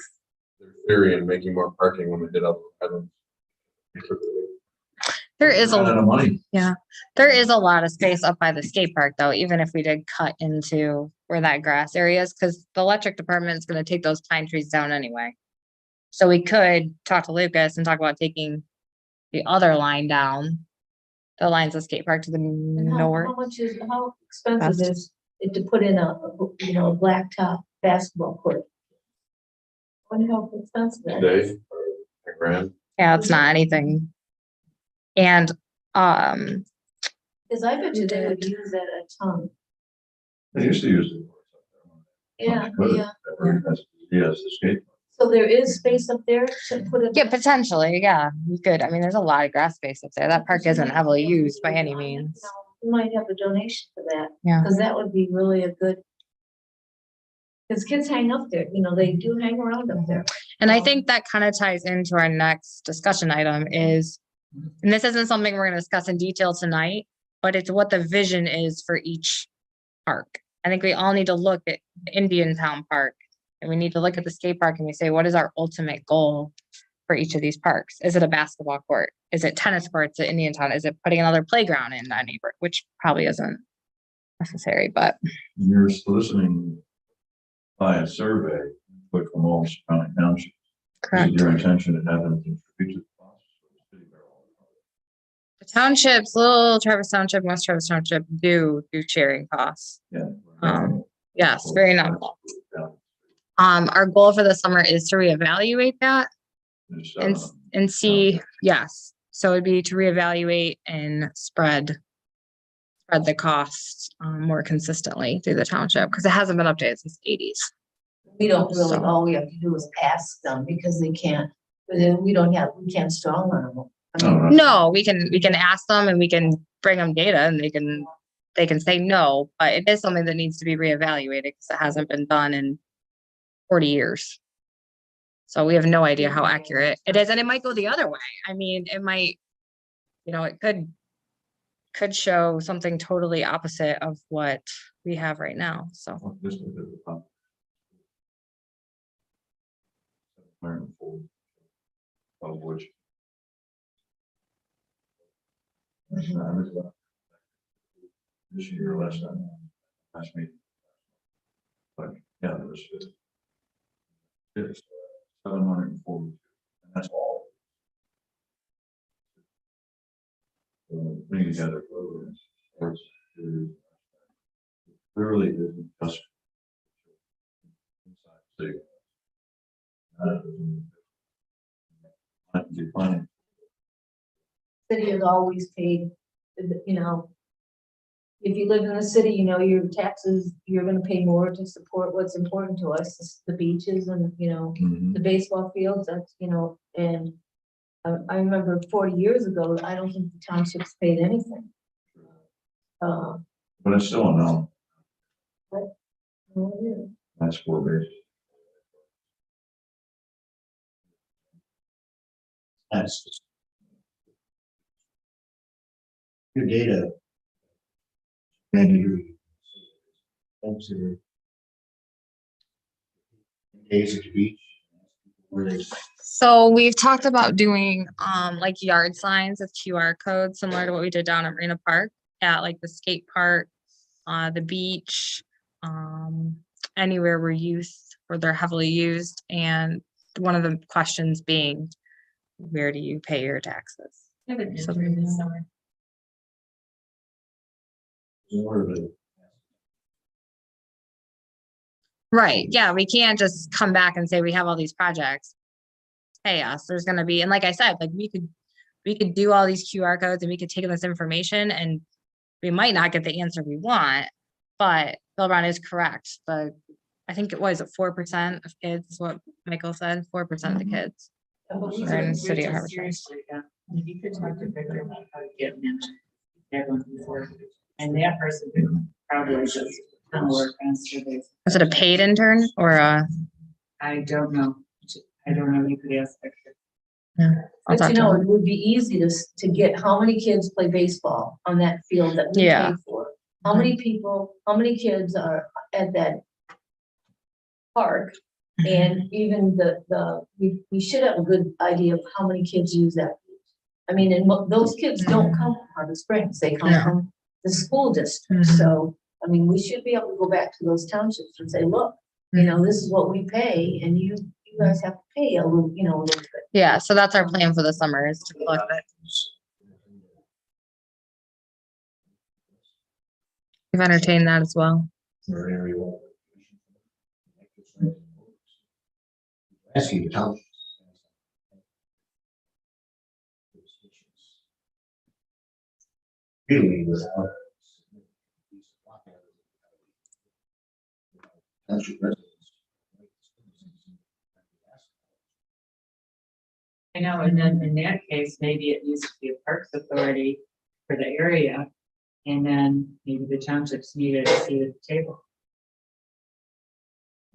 Speaker 6: theory in making more parking when we did up. I don't.
Speaker 3: There is
Speaker 2: Not enough money.
Speaker 3: there is a lot of space up by the skate park though, even if we did cut into where that grass area is, because the electric department is gonna take those pine trees down anyway. So we could talk to Lucas and talk about taking the other line down. The lines of skate park to the
Speaker 8: And how
Speaker 3: north.
Speaker 8: how expensive
Speaker 3: West.
Speaker 8: is it to put in a blacktop basketball court? I wonder how expensive that is.
Speaker 6: Today, a grand.
Speaker 3: Yeah, it's not anything. And,
Speaker 8: Cause I bet you they would use that a ton.
Speaker 2: They used to use it.
Speaker 8: Yeah,
Speaker 2: But
Speaker 8: yeah.
Speaker 2: everybody has to use Yes, the skate.
Speaker 8: So there is space up there to put it.
Speaker 3: Yeah, potentially, yeah, you could. I mean, there's a lot of grass space up there. That park isn't heavily used by any means.
Speaker 8: We might have a donation for that.
Speaker 3: Yeah.
Speaker 8: Cause that would be really a good. Cause kids hang up there, you know, they do hang around up there.
Speaker 3: And I think that kind of ties into our next discussion item is, and this isn't something we're gonna discuss in detail tonight, but it's what the vision is for each park. I think we all need to look at Indian Town Park, and we need to look at the skate park and we say, what is our ultimate goal for each of these parks? Is it a basketball court? Is it tennis courts at Indian Town? Is it putting another playground in that neighborhood, which probably isn't necessary, but
Speaker 2: You're soliciting by a survey, but from all surrounding townships. Is it
Speaker 3: correct.
Speaker 2: your intention to have them contribute to the cost? Or the city bear all the cost?
Speaker 3: The townships, Little Travis Township, West Travis Township do sharing costs.
Speaker 2: Yeah.
Speaker 3: Yes, very nominal. Our goal for the summer is to reevaluate that and see, yes. So it'd be to reevaluate and spread the costs more consistently through the township, because it hasn't been updated since the 80s.
Speaker 8: We don't really,
Speaker 3: So-
Speaker 8: all we have to do is ask them because they can't, but then we can't strong arm them. I mean,
Speaker 3: No, we can ask them and we can bring them data and they can say no, but it is something that needs to be reevaluated because it hasn't been done in 40 years. So we have no idea how accurate it is, and it might go the other way. I mean, it might, it could show something totally opposite of what we have right now, so.
Speaker 2: This is the top. 704, of which. This year less than last meeting. But yeah, there's. It's 740, and that's all. Putting together programs. Sports is clearly isn't just. Inside the defining.
Speaker 8: City has always paid, if you live in the city, your taxes, you're gonna pay more to support what's important to us, the beaches and, the baseball fields, that's, and I remember 40 years ago, I don't think the townships paid anything.
Speaker 2: But it's still a no. That's 4 days.
Speaker 4: That's just your data. And you. Folks that are days at the beach. Where there's
Speaker 3: So we've talked about doing like yard signs with QR codes, similar to what we did down at Marina Park, at like the skate park, the beach, anywhere where they're heavily used. And one of the questions being, where do you pay your taxes?
Speaker 1: Have an
Speaker 3: So
Speaker 1: intern this summer.
Speaker 4: more of a.
Speaker 3: Right, yeah, we can't just come back and say we have all these projects. Pay us, there's gonna be, and like I said, like we could do all these QR codes and we could take this information and we might not get the answer we want, but Bill Brown is correct. I think it was 4% of kids, is what Michael said, 4% of the kids.
Speaker 1: But we
Speaker 3: Are in
Speaker 1: could-
Speaker 3: city of
Speaker 1: we could
Speaker 3: Harvard.
Speaker 1: seriously, if you could talk to Victor about how to get them everyone before, and that person could probably just come work on surveys.
Speaker 3: Is it a paid intern or a?
Speaker 1: I don't know. You could ask Victor.
Speaker 3: I'll
Speaker 8: But
Speaker 3: talk to him.
Speaker 8: it would be easy to get how many kids play baseball on that field that we
Speaker 3: Yeah.
Speaker 8: pay for? How many kids are at that park? And even we should have a good idea of how many kids use that. I mean, and those kids don't come from Harbor Springs, they come
Speaker 3: No.
Speaker 8: from the school district,
Speaker 3: Mhm.
Speaker 8: so, I mean, we should be able to go back to those townships and say, look, this is what we pay, and you guys have to pay a little, a little bit.
Speaker 3: Yeah, so that's our plan for the summer is to collect it. We've entertained that as well.
Speaker 4: Or area. Asking the town. Really without. Township residents.
Speaker 1: know, and then in that case, maybe it needs to be a Parks Authority for the area. And then maybe the townships needed a seat at the table.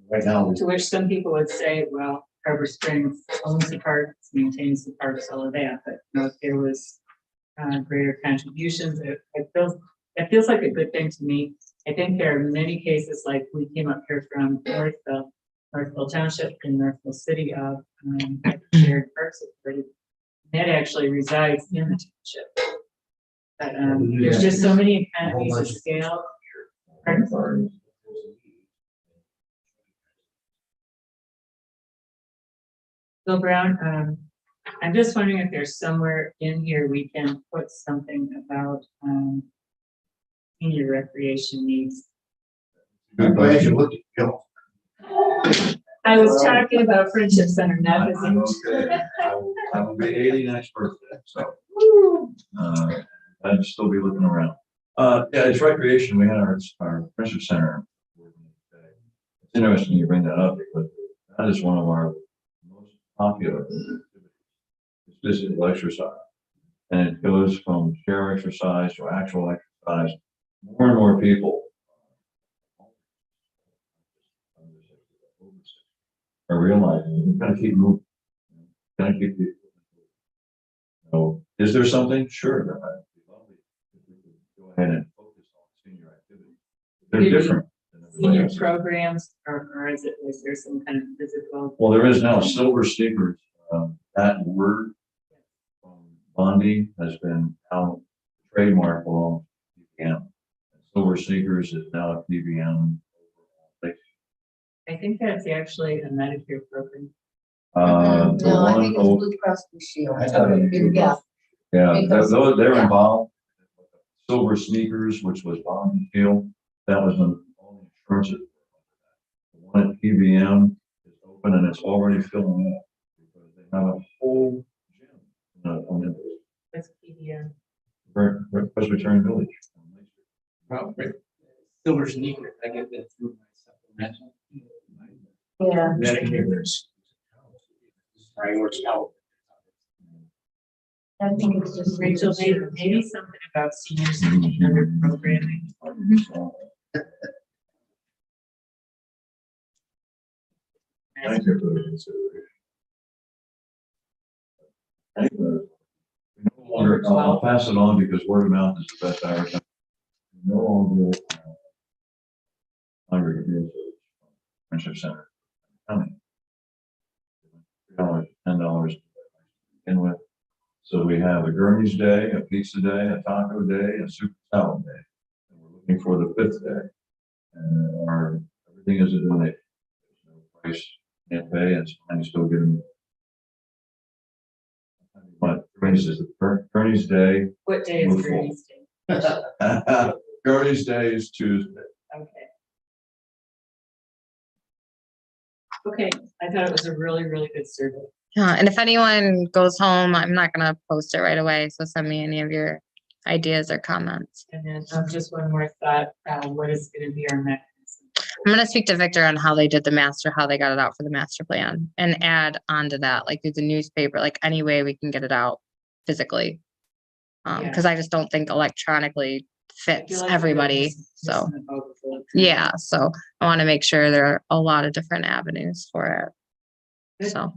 Speaker 4: Right now,
Speaker 1: To which some people would say, well, Harbor Springs owns the parks, maintains the parks, all of that, but you know, if there was greater contributions, it feels like a good thing to me. I think there are many cases like we came up here from Northville Township in Northville City of shared parks authority. That actually resides in the township. But there's just so many economies of scale. Pardon? Bill Brown, I'm just wondering if there's somewhere in here we can put something about senior recreation needs.
Speaker 4: I'm glad you looked at Bill.
Speaker 1: I was talking about Friendship Center, not the
Speaker 2: Okay. I will be 80 next birthday, so I'd still be looking around. Yeah, it's recreation. We had our Friendship Center. It's interesting you bring that up because that is one of our most popular activities. It's physical exercise. And it goes from chair exercise to actual exercise. More and more people are realizing you've got to keep moving. Got to keep. So, is there something? Sure, that would be lovely if we could go ahead and focus on senior activities. They're
Speaker 1: Maybe
Speaker 2: different than everybody
Speaker 1: senior
Speaker 2: else.
Speaker 1: programs, or is there some kind of physical?
Speaker 2: Well, there is now silver sneakers. That word from Bondi has been now trademark along PBM. Silver sneakers is now a PBM.
Speaker 1: I think that's actually a Medicare program.
Speaker 2: The
Speaker 8: No, I
Speaker 2: one
Speaker 8: think it's
Speaker 2: oh-
Speaker 8: Blue Cross Blue Shield.
Speaker 4: I thought it was
Speaker 8: Yeah,
Speaker 2: Yeah,
Speaker 8: Because-
Speaker 2: they're
Speaker 8: yeah.
Speaker 2: involved. Silver sneakers, which was Bondi Field, that was when all the insurances. The one at PBM is open and it's already filling up because they have a whole gym. On the
Speaker 1: That's PDM.
Speaker 2: Presbyterian Village.
Speaker 5: Well, right. Silver sneakers, I get that through my supplemental.
Speaker 8: yeah.
Speaker 5: Medicare.
Speaker 6: Frameworks out.
Speaker 8: I think it's just.
Speaker 1: Rachel, maybe something about seniors and other programming.
Speaker 2: Thank you for the consideration. Anyway, no longer, I'll pass it on because word of mouth is the best advertising. No longer. Congregate Friendship Center. Coming. $10 to begin with. So we have a Gurney's Day, a pizza day, a taco day, a super salad day. And we're looking for the 5th day. And everything is a donation. There's no price, can't pay, it's fine, you still get them. But Gurney's Day,
Speaker 1: What day is
Speaker 2: Move
Speaker 1: Gurney's Day?
Speaker 2: Gurney's Day is Tuesday.
Speaker 1: Okay. Okay, I thought it was a really, really good survey.
Speaker 3: Yeah, and if anyone goes home, I'm not gonna post it right away, so send me any of your ideas or comments.
Speaker 1: And then just one more thought, what is gonna be our mechanism?
Speaker 3: I'm gonna speak to Victor on how they did how they got it out for the master plan and add on to that, like through the newspaper, like any way we can get it out physically.
Speaker 1: Yeah.
Speaker 3: Cause I just don't think electronically
Speaker 1: I feel
Speaker 3: fits
Speaker 1: like
Speaker 3: everybody,
Speaker 1: everybody's
Speaker 3: so.
Speaker 1: missing the boat with electronic.
Speaker 3: Yeah, so I want to make sure there are a lot of different avenues for it.
Speaker 1: Good.
Speaker 3: So,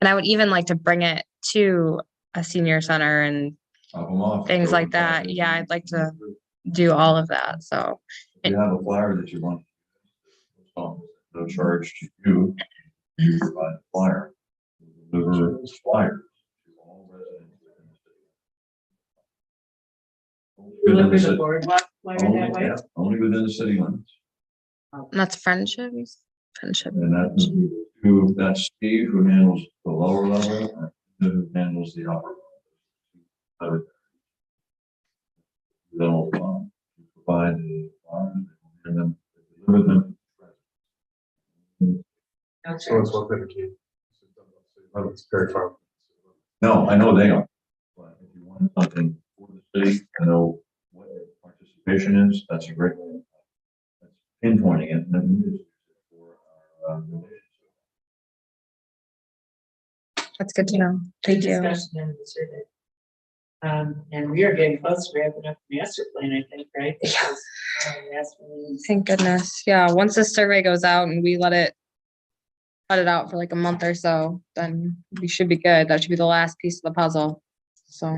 Speaker 3: and I would even like to bring it to a senior center and
Speaker 2: Top them off.
Speaker 3: things like that. Yeah, I'd like to do all of that. So,
Speaker 2: If you have a flyer that you want, no charge to you, you provide the flyer. Deliver flyers to all residents within
Speaker 1: Deliver
Speaker 2: the
Speaker 1: the
Speaker 2: city.
Speaker 1: boardwalk flyer that way?
Speaker 2: Only within the city limits.
Speaker 3: and that's friendship. Friendship.
Speaker 2: And that's Steve who handles the lower level and who handles the upper level. They'll provide the flyers and then deliver them.
Speaker 1: No
Speaker 6: So
Speaker 1: charge.
Speaker 6: it's one thing to keep. It's very far.
Speaker 2: No, I know they are. But if you want something for the city to know what your participation is, that's a great way. That's pinpointing it and then use it for our donations.
Speaker 3: That's good to know. Thank you.
Speaker 1: Discussion in the survey. And we are getting close to wrapping up the master plan, I think, right?
Speaker 3: Yeah.
Speaker 1: Last one.
Speaker 3: Thank goodness. Yeah, once the survey goes out and we let it out for like a month or so, then we should be good. That should be the last piece of the puzzle. So,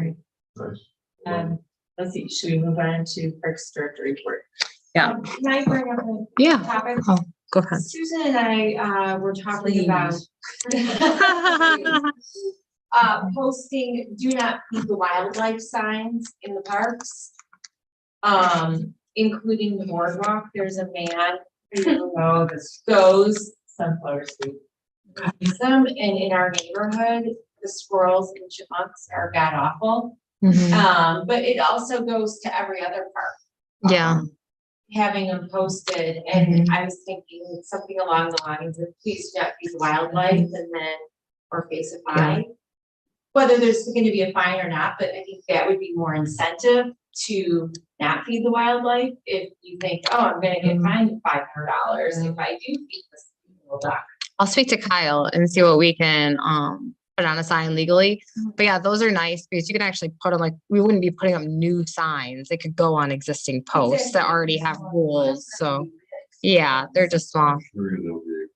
Speaker 6: Nice.
Speaker 1: Let's see, should we move on to Parks Director report?
Speaker 3: yeah.
Speaker 7: Can I bring up a
Speaker 3: Yeah.
Speaker 7: topic?
Speaker 3: Oh, go ahead.
Speaker 7: Susan and I, were talking about posting do not feed the wildlife signs in the parks. Including the boardwalk. There's a man who goes
Speaker 1: Sunflower seed.
Speaker 7: feeds them, and in our neighborhood, the squirrels and chipmunks are god awful.
Speaker 3: Mhm.
Speaker 7: But it also goes to every other park.
Speaker 3: Yeah.
Speaker 7: Having them posted, and I was thinking something along the lines of please do not feed the wildlife, and then, or face a fine. Whether there's gonna be a fine or not, but I think that would be more incentive to not feed the wildlife. If you think, oh, I'm gonna get fined $500 if I do feed this little duck.
Speaker 3: I'll speak to Kyle and see what we can put on a sign legally. But yeah, those are nice because you can actually put them, like, we wouldn't be putting up new signs. They could go on existing posts that already have rules. So yeah, they're just small.
Speaker 2: Sure they'll be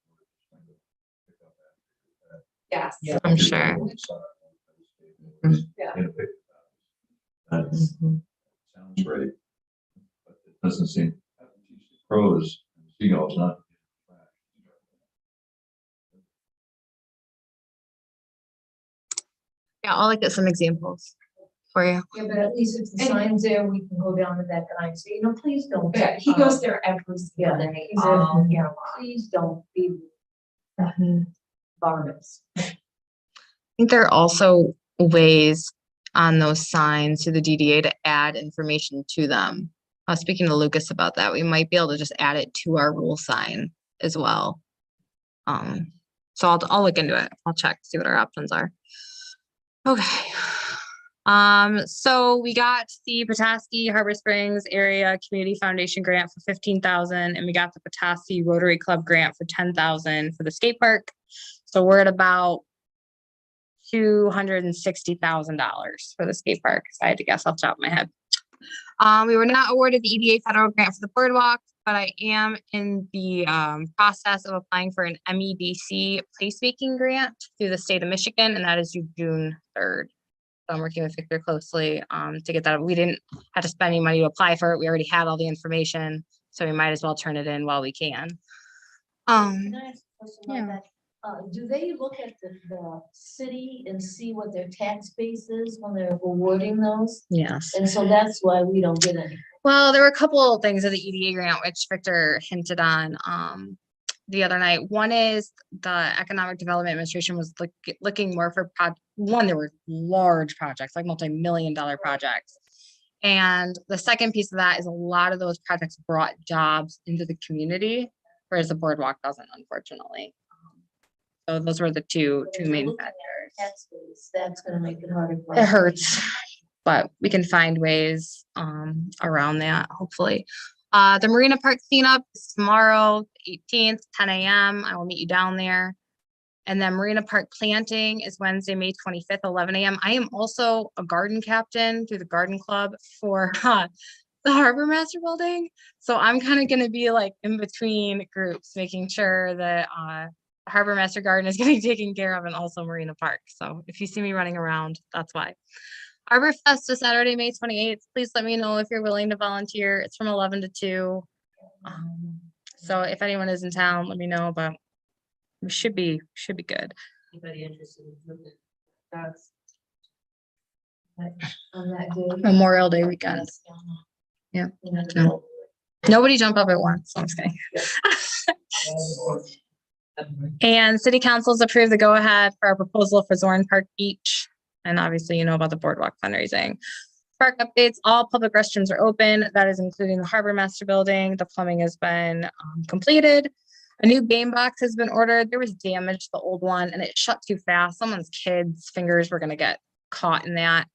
Speaker 7: Yes.
Speaker 1: Yeah.
Speaker 3: I'm sure.
Speaker 7: Yeah.
Speaker 2: That sounds great. But it doesn't seem, crows, and seagulls, not.
Speaker 3: Yeah, I'll like get some examples for you.
Speaker 8: Yeah, but at least if the sign's there, we can go down to that guy and say, you know, please don't.
Speaker 7: Yeah, he goes there every single day.
Speaker 8: He's there, yeah, please don't feed varmints.
Speaker 3: I think there are also ways on those signs to the DDA to add information to them. I was speaking to Lucas about that. We might be able to just add it to our rule sign as well. So I'll look into it. I'll check, see what our options are. Okay. So we got the Petoskey Harbor Springs Area Community Foundation grant for $15,000, and we got the Petoskey Rotary Club grant for $10,000 for the skate park. So we're at about $260,000 for the skate park. If I had to guess off the top of my head. We were not awarded the EDA federal grant for the boardwalk, but I am in the process of applying for an MEDC placemaking grant through the state of Michigan, and that is due June 3rd. So I'm working with Victor closely to get that. We didn't have to spend any money to apply for it. We already had all the information, so we might as well turn it in while we can.
Speaker 8: Can I ask a question
Speaker 3: yeah.
Speaker 8: about that? Do they look at the city and see what their tax base is when they're awarding those?
Speaker 3: Yes.
Speaker 8: And so that's why we don't get any.
Speaker 3: Well, there were a couple of things of the EDA grant, which Victor hinted on the other night. One is the Economic Development Administration was looking more for one, there were large projects, like multi-million-dollar projects. And the second piece of that is a lot of those projects brought jobs into the community, whereas the boardwalk doesn't, unfortunately. So those were the two main factors.
Speaker 8: Tax base, that's gonna make it harder. for
Speaker 3: It
Speaker 8: us.
Speaker 3: hurts, but we can find ways around that, hopefully. The Marina Park cleanup is tomorrow, 18th, 10 a.m. I will meet you down there. And then Marina Park planting is Wednesday, May 25th, 11 a.m. I am also a garden captain through the garden club for the Harbor Master Building. So I'm kind of going to be like in between groups, making sure that Harbor Master Garden is getting taken care of, and also Marina Park. So if you see me running around, that's why. Arbor Fest is Saturday, May 28th. Please let me know if you're willing to volunteer. It's from 11 to 2. So if anyone is in town, let me know, but we should be good.
Speaker 1: Anybody interested in moving? That's
Speaker 8: On that day.
Speaker 3: Memorial Day weekend. Yeah. No. Nobody jump up at once. I'm just kidding. And City Council's approved the go-ahead for our proposal for Zorn Park Beach. And obviously, you know about the boardwalk fundraising. Park updates, all public restrooms are open. That is including the Harbor Master Building. The plumbing has been completed. A new game box has been ordered. There was damage to the old one and it shut too fast. Someone's kids' fingers were going to get caught in that.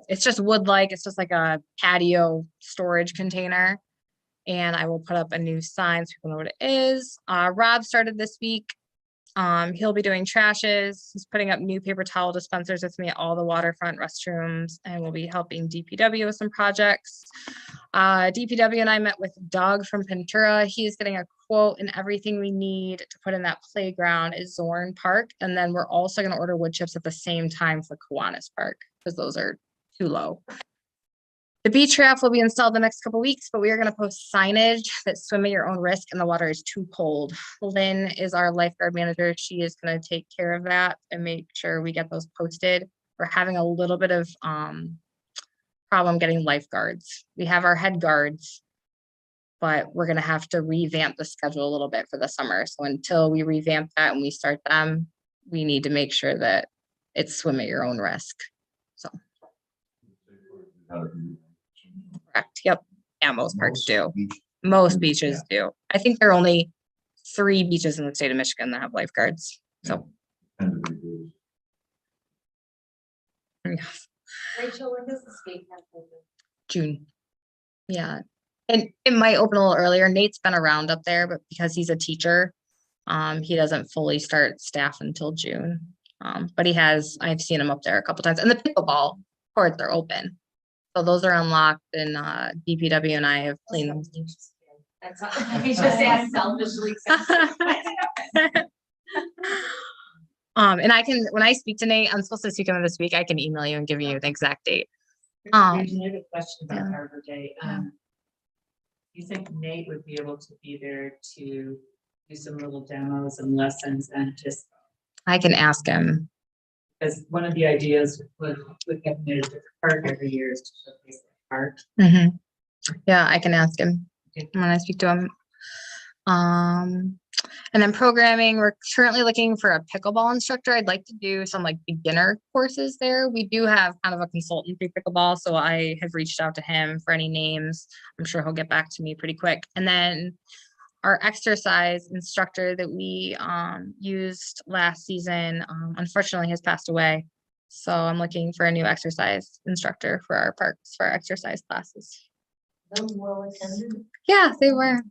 Speaker 3: It's just wood-like. It's just like a patio storage container. And I will put up a new sign so people know what it is. Rob started this week He'll be doing trashes. He's putting up new paper towel dispensers with me at all the waterfront restrooms, and we'll be helping DPW with some projects. DPW and I met with Doug from Ventura. He's getting a quote, and everything we need to put in that playground is Zorn Park. And then we're also going to order wood chips at the same time for Kiwanis Park because those are too low. The beach raft will be installed the next couple weeks, but we are going to post signage that swim at your own risk and the water is too cold. Lynn is our lifeguard manager. She is going to take care of that and make sure we get those posted. We're having a little bit of problem getting lifeguards. We have our head guards, but we're going to have to revamp the schedule a little bit for the summer. So until we revamp that and we start them, we need to make sure that it's swim at your own risk. So. Correct. Yep. Yeah, most parks do. Most beaches do. I think there are only 3 beaches in the state of Michigan that have lifeguards. So.
Speaker 7: Rachel, when does the skate park open?
Speaker 3: June. Yeah. And it might open a little earlier. Nate's been around up there, but because he's a teacher, he doesn't fully start staff until June. But I've seen him up there a couple times. And the pickleball courts are open. So those are unlocked, and DPW and I have cleaned them.
Speaker 7: That's all. I just asked selfishly.
Speaker 3: And I can, when I speak to Nate, I'm supposed to speak to him this week. I can email you and give you the exact date.
Speaker 1: I have a question about
Speaker 3: yeah.
Speaker 1: Harbor Day. You think Nate would be able to be there to do some little demos and lessons and just,
Speaker 3: I can ask him.
Speaker 1: because one of the ideas with getting a different park every year is to showcase the park.
Speaker 3: Yeah, I can ask him when I speak to him. And then programming, we're currently looking for a pickleball instructor. I'd like to do some like beginner courses there. We do have kind of a consultant through pickleball, so I have reached out to him for any names. I'm sure he'll get back to me pretty quick. And then our exercise instructor that we used last season, unfortunately has passed away. So I'm looking for a new exercise instructor for our parks, for our exercise classes.
Speaker 8: Those well attended.
Speaker 3: Yeah, they were.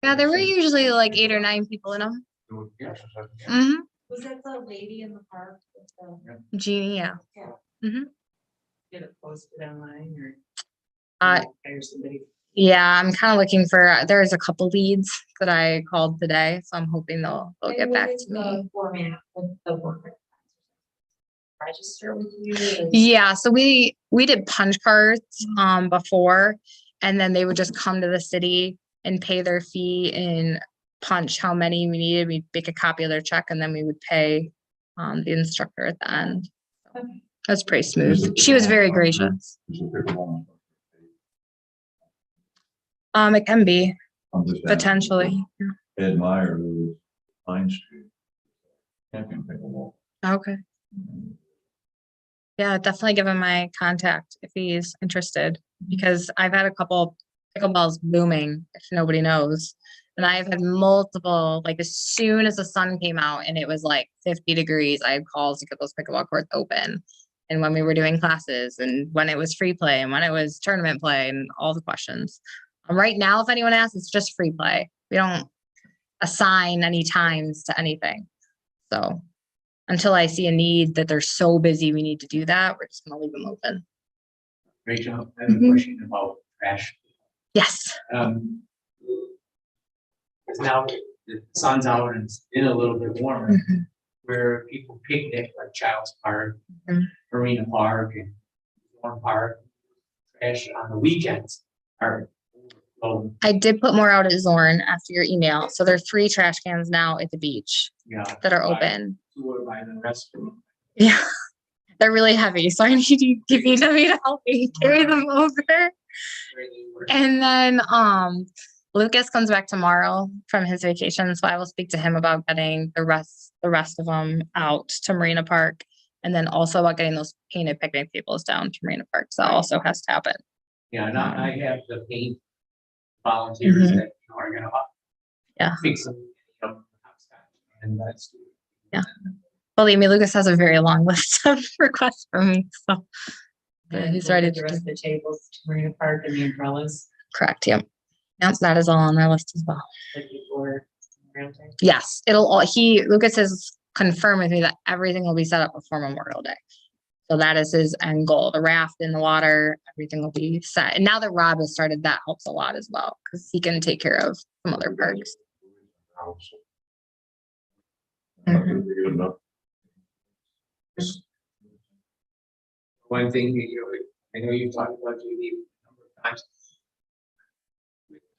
Speaker 3: Yeah, there were usually like 8 or 9 people in them.
Speaker 7: Was that the lady in the park? with the-
Speaker 3: Jeannie, yeah.
Speaker 1: Get it posted online or hire somebody.
Speaker 3: Yeah, I'm kind of looking for, there's a couple leads that I called today, so I'm hoping they'll
Speaker 7: And
Speaker 3: get
Speaker 7: what
Speaker 3: back
Speaker 7: is
Speaker 3: to me.
Speaker 7: the format of the work? Register with you?
Speaker 3: Yeah, so we did punch cards before, and then they would just come to the city and pay their fee and punch how many we needed. We'd make a copy of their check, and then we would pay the instructor at the end. That's pretty smooth. She was very gracious. It can be potentially.
Speaker 2: Ed Meyer, who is Pine Street, champion pickleball.
Speaker 3: Okay. Yeah, definitely give him my contact if he's interested, because I've had a couple pickleballs booming, if nobody knows. And I've had multiple, like as soon as the sun came out and it was like 50 degrees, I had calls to get those pickleball courts open. And when we were doing classes and when it was free play and when it was tournament play and all the questions. Right now, if anyone asks, it's just free play. We don't assign any times to anything. So until I see a need that they're so busy, we need to do that, we're just gonna leave them open.
Speaker 5: Rachel, I have a question about trash.
Speaker 3: Yes.
Speaker 5: Because now the sun's out and it's been a little bit warmer, where people picnic like Child's Park, Marina Park, and Warren Park. Trash on the weekends are overflowing.
Speaker 3: I did put more out at Zorn after your email. So there are 3 trash cans now at the beach that are open.
Speaker 5: Two by the restroom.
Speaker 3: Yeah, they're really heavy. So I need DPW to help me carry them over. And then Lucas comes back tomorrow from his vacation, so I will speak to him about getting the rest of them out to Marina Park, and then also about getting those painted picnic tables down to Marina Park. So that also has to happen.
Speaker 5: Yeah, and I have the paint volunteers that are gonna fix them, and that's.
Speaker 3: Yeah. Believe me, Lucas has a very long list of requests from me, so
Speaker 1: And
Speaker 3: he's
Speaker 1: we'll
Speaker 3: ready
Speaker 1: get
Speaker 3: to
Speaker 1: the rest
Speaker 3: do.
Speaker 1: of the tables to Marina Park and the umbrellas
Speaker 3: Correct, yep. Yep, that is all on our list as well.
Speaker 1: like before. Memorial Day?
Speaker 3: Yes, Lucas has confirmed with me that everything will be set up before Memorial Day. So that is his end goal. The raft in the water, everything will be set. And now that Rob has started, that helps a lot as well, because he can take care of some other parks. Mhm.
Speaker 6: Good enough.
Speaker 5: One thing that I know you talked about, Judy, a number of times.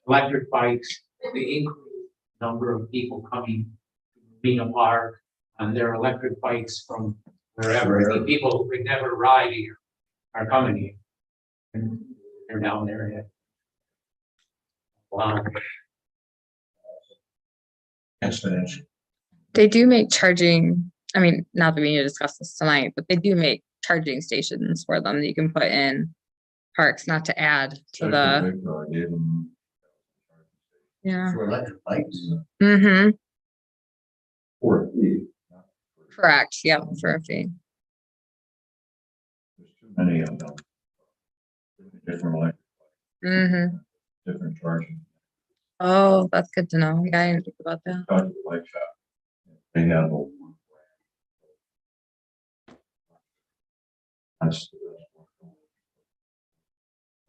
Speaker 5: Electric bikes, the increased number of people coming to Marina Park on their electric bikes from wherever. I think people who would never ride here are coming here. And they're down there. Yeah. Wow.
Speaker 2: Exponential.
Speaker 3: They do make charging, I mean, not that we need to discuss this tonight, but they do make charging stations for them that you can put in parks, not to add to the, yeah.
Speaker 4: For electric bikes.
Speaker 3: Mm-hmm,
Speaker 2: Or
Speaker 3: correct, yep, for a fee.
Speaker 2: there's too many of them. Different electric,
Speaker 3: Mm-hmm.
Speaker 2: different charging.
Speaker 3: Oh, that's good to know. Yeah, I didn't think about that.
Speaker 2: Talk to the bike shop. They have a. That's the best one.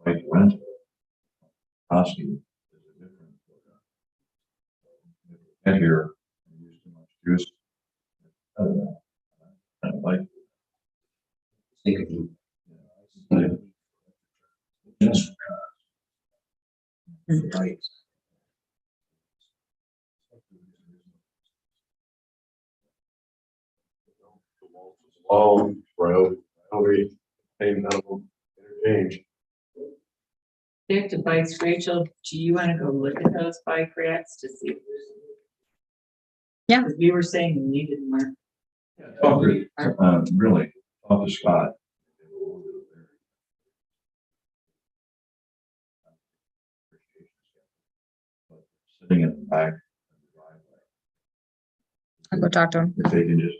Speaker 2: Bike rental. Costing is a different. Get here and use too much juice. I don't know. I like.
Speaker 4: Think of you.
Speaker 2: Yes.
Speaker 4: Right.
Speaker 6: Oh, bro, I'll be paying minimum interchange.
Speaker 1: Back to bikes, Rachel, do you want to go look at those bike racks to see? If there's
Speaker 3: Yeah.
Speaker 1: 'Cause we were saying we needed more.
Speaker 2: Really, talk to Scott. Sitting in the back.
Speaker 3: I'll go talk to him.
Speaker 2: If they can just.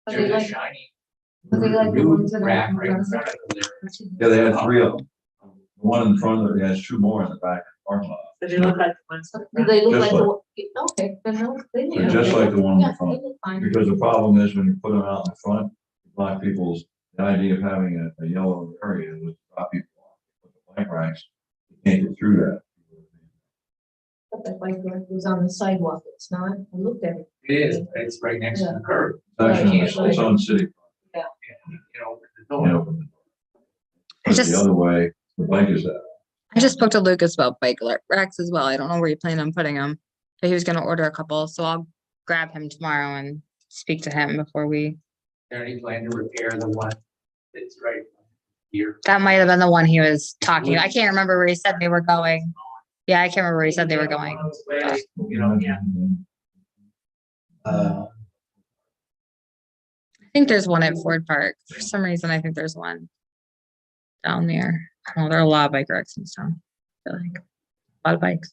Speaker 8: Are they
Speaker 5: There's a
Speaker 8: like-
Speaker 5: shiny.
Speaker 8: are they like the
Speaker 5: new
Speaker 8: ones that are-
Speaker 5: rack right in front of them there.
Speaker 2: Yeah, they had three of them. The one in front of it has two more in the back of the parking lot.
Speaker 1: But they look like the ones.
Speaker 8: Do they look
Speaker 2: Just
Speaker 8: like, okay, then no, they
Speaker 2: They're
Speaker 8: look.
Speaker 2: just like the one in
Speaker 8: Yeah,
Speaker 2: the front.
Speaker 8: they look fine.
Speaker 2: Because the problem is when you put them out in front, block people's, the idea of having a yellow area with drop people off. With the bike racks, you can't get through that.
Speaker 8: But that bike rack was on the sidewalk, it's not, I looked at it.
Speaker 5: It is, but it's right next to the curb.
Speaker 2: It's actually, it's on city.
Speaker 5: You know, the
Speaker 2: You
Speaker 5: door.
Speaker 2: know, but
Speaker 3: just-
Speaker 2: the other way, the bike is out.
Speaker 3: I just spoke to Lucas about bike racks as well. I don't know where you plan on putting them. But he was gonna order a couple, so I'll grab him tomorrow and speak to him before we,
Speaker 5: There any plan to repair the one that's right here?
Speaker 3: that might have been the one he was talking. I can't remember where he said they were going. Yeah, I can't remember where he said they were going.
Speaker 5: You know, yeah.
Speaker 4: Uh,
Speaker 3: I think there's one at Ford Park. For some reason, I think there's one down there. I don't know, there are a lot of bike racks in this town. I feel like a lot of bikes.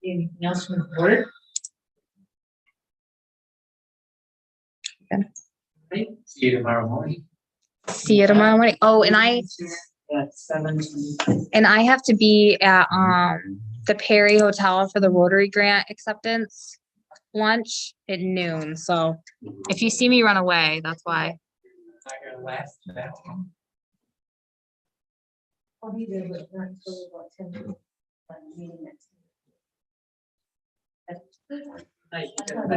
Speaker 1: Anything else from the board?
Speaker 5: See you tomorrow morning.
Speaker 3: See you tomorrow morning. Oh, and
Speaker 1: At 7.
Speaker 3: I have to be at the Perry Hotel for the Rotary Grant acceptance lunch at noon. So if you see me run away, that's why.
Speaker 5: Not gonna last that long.
Speaker 8: I'll be there, but not until about 10 minutes. Meeting next.
Speaker 1: Like,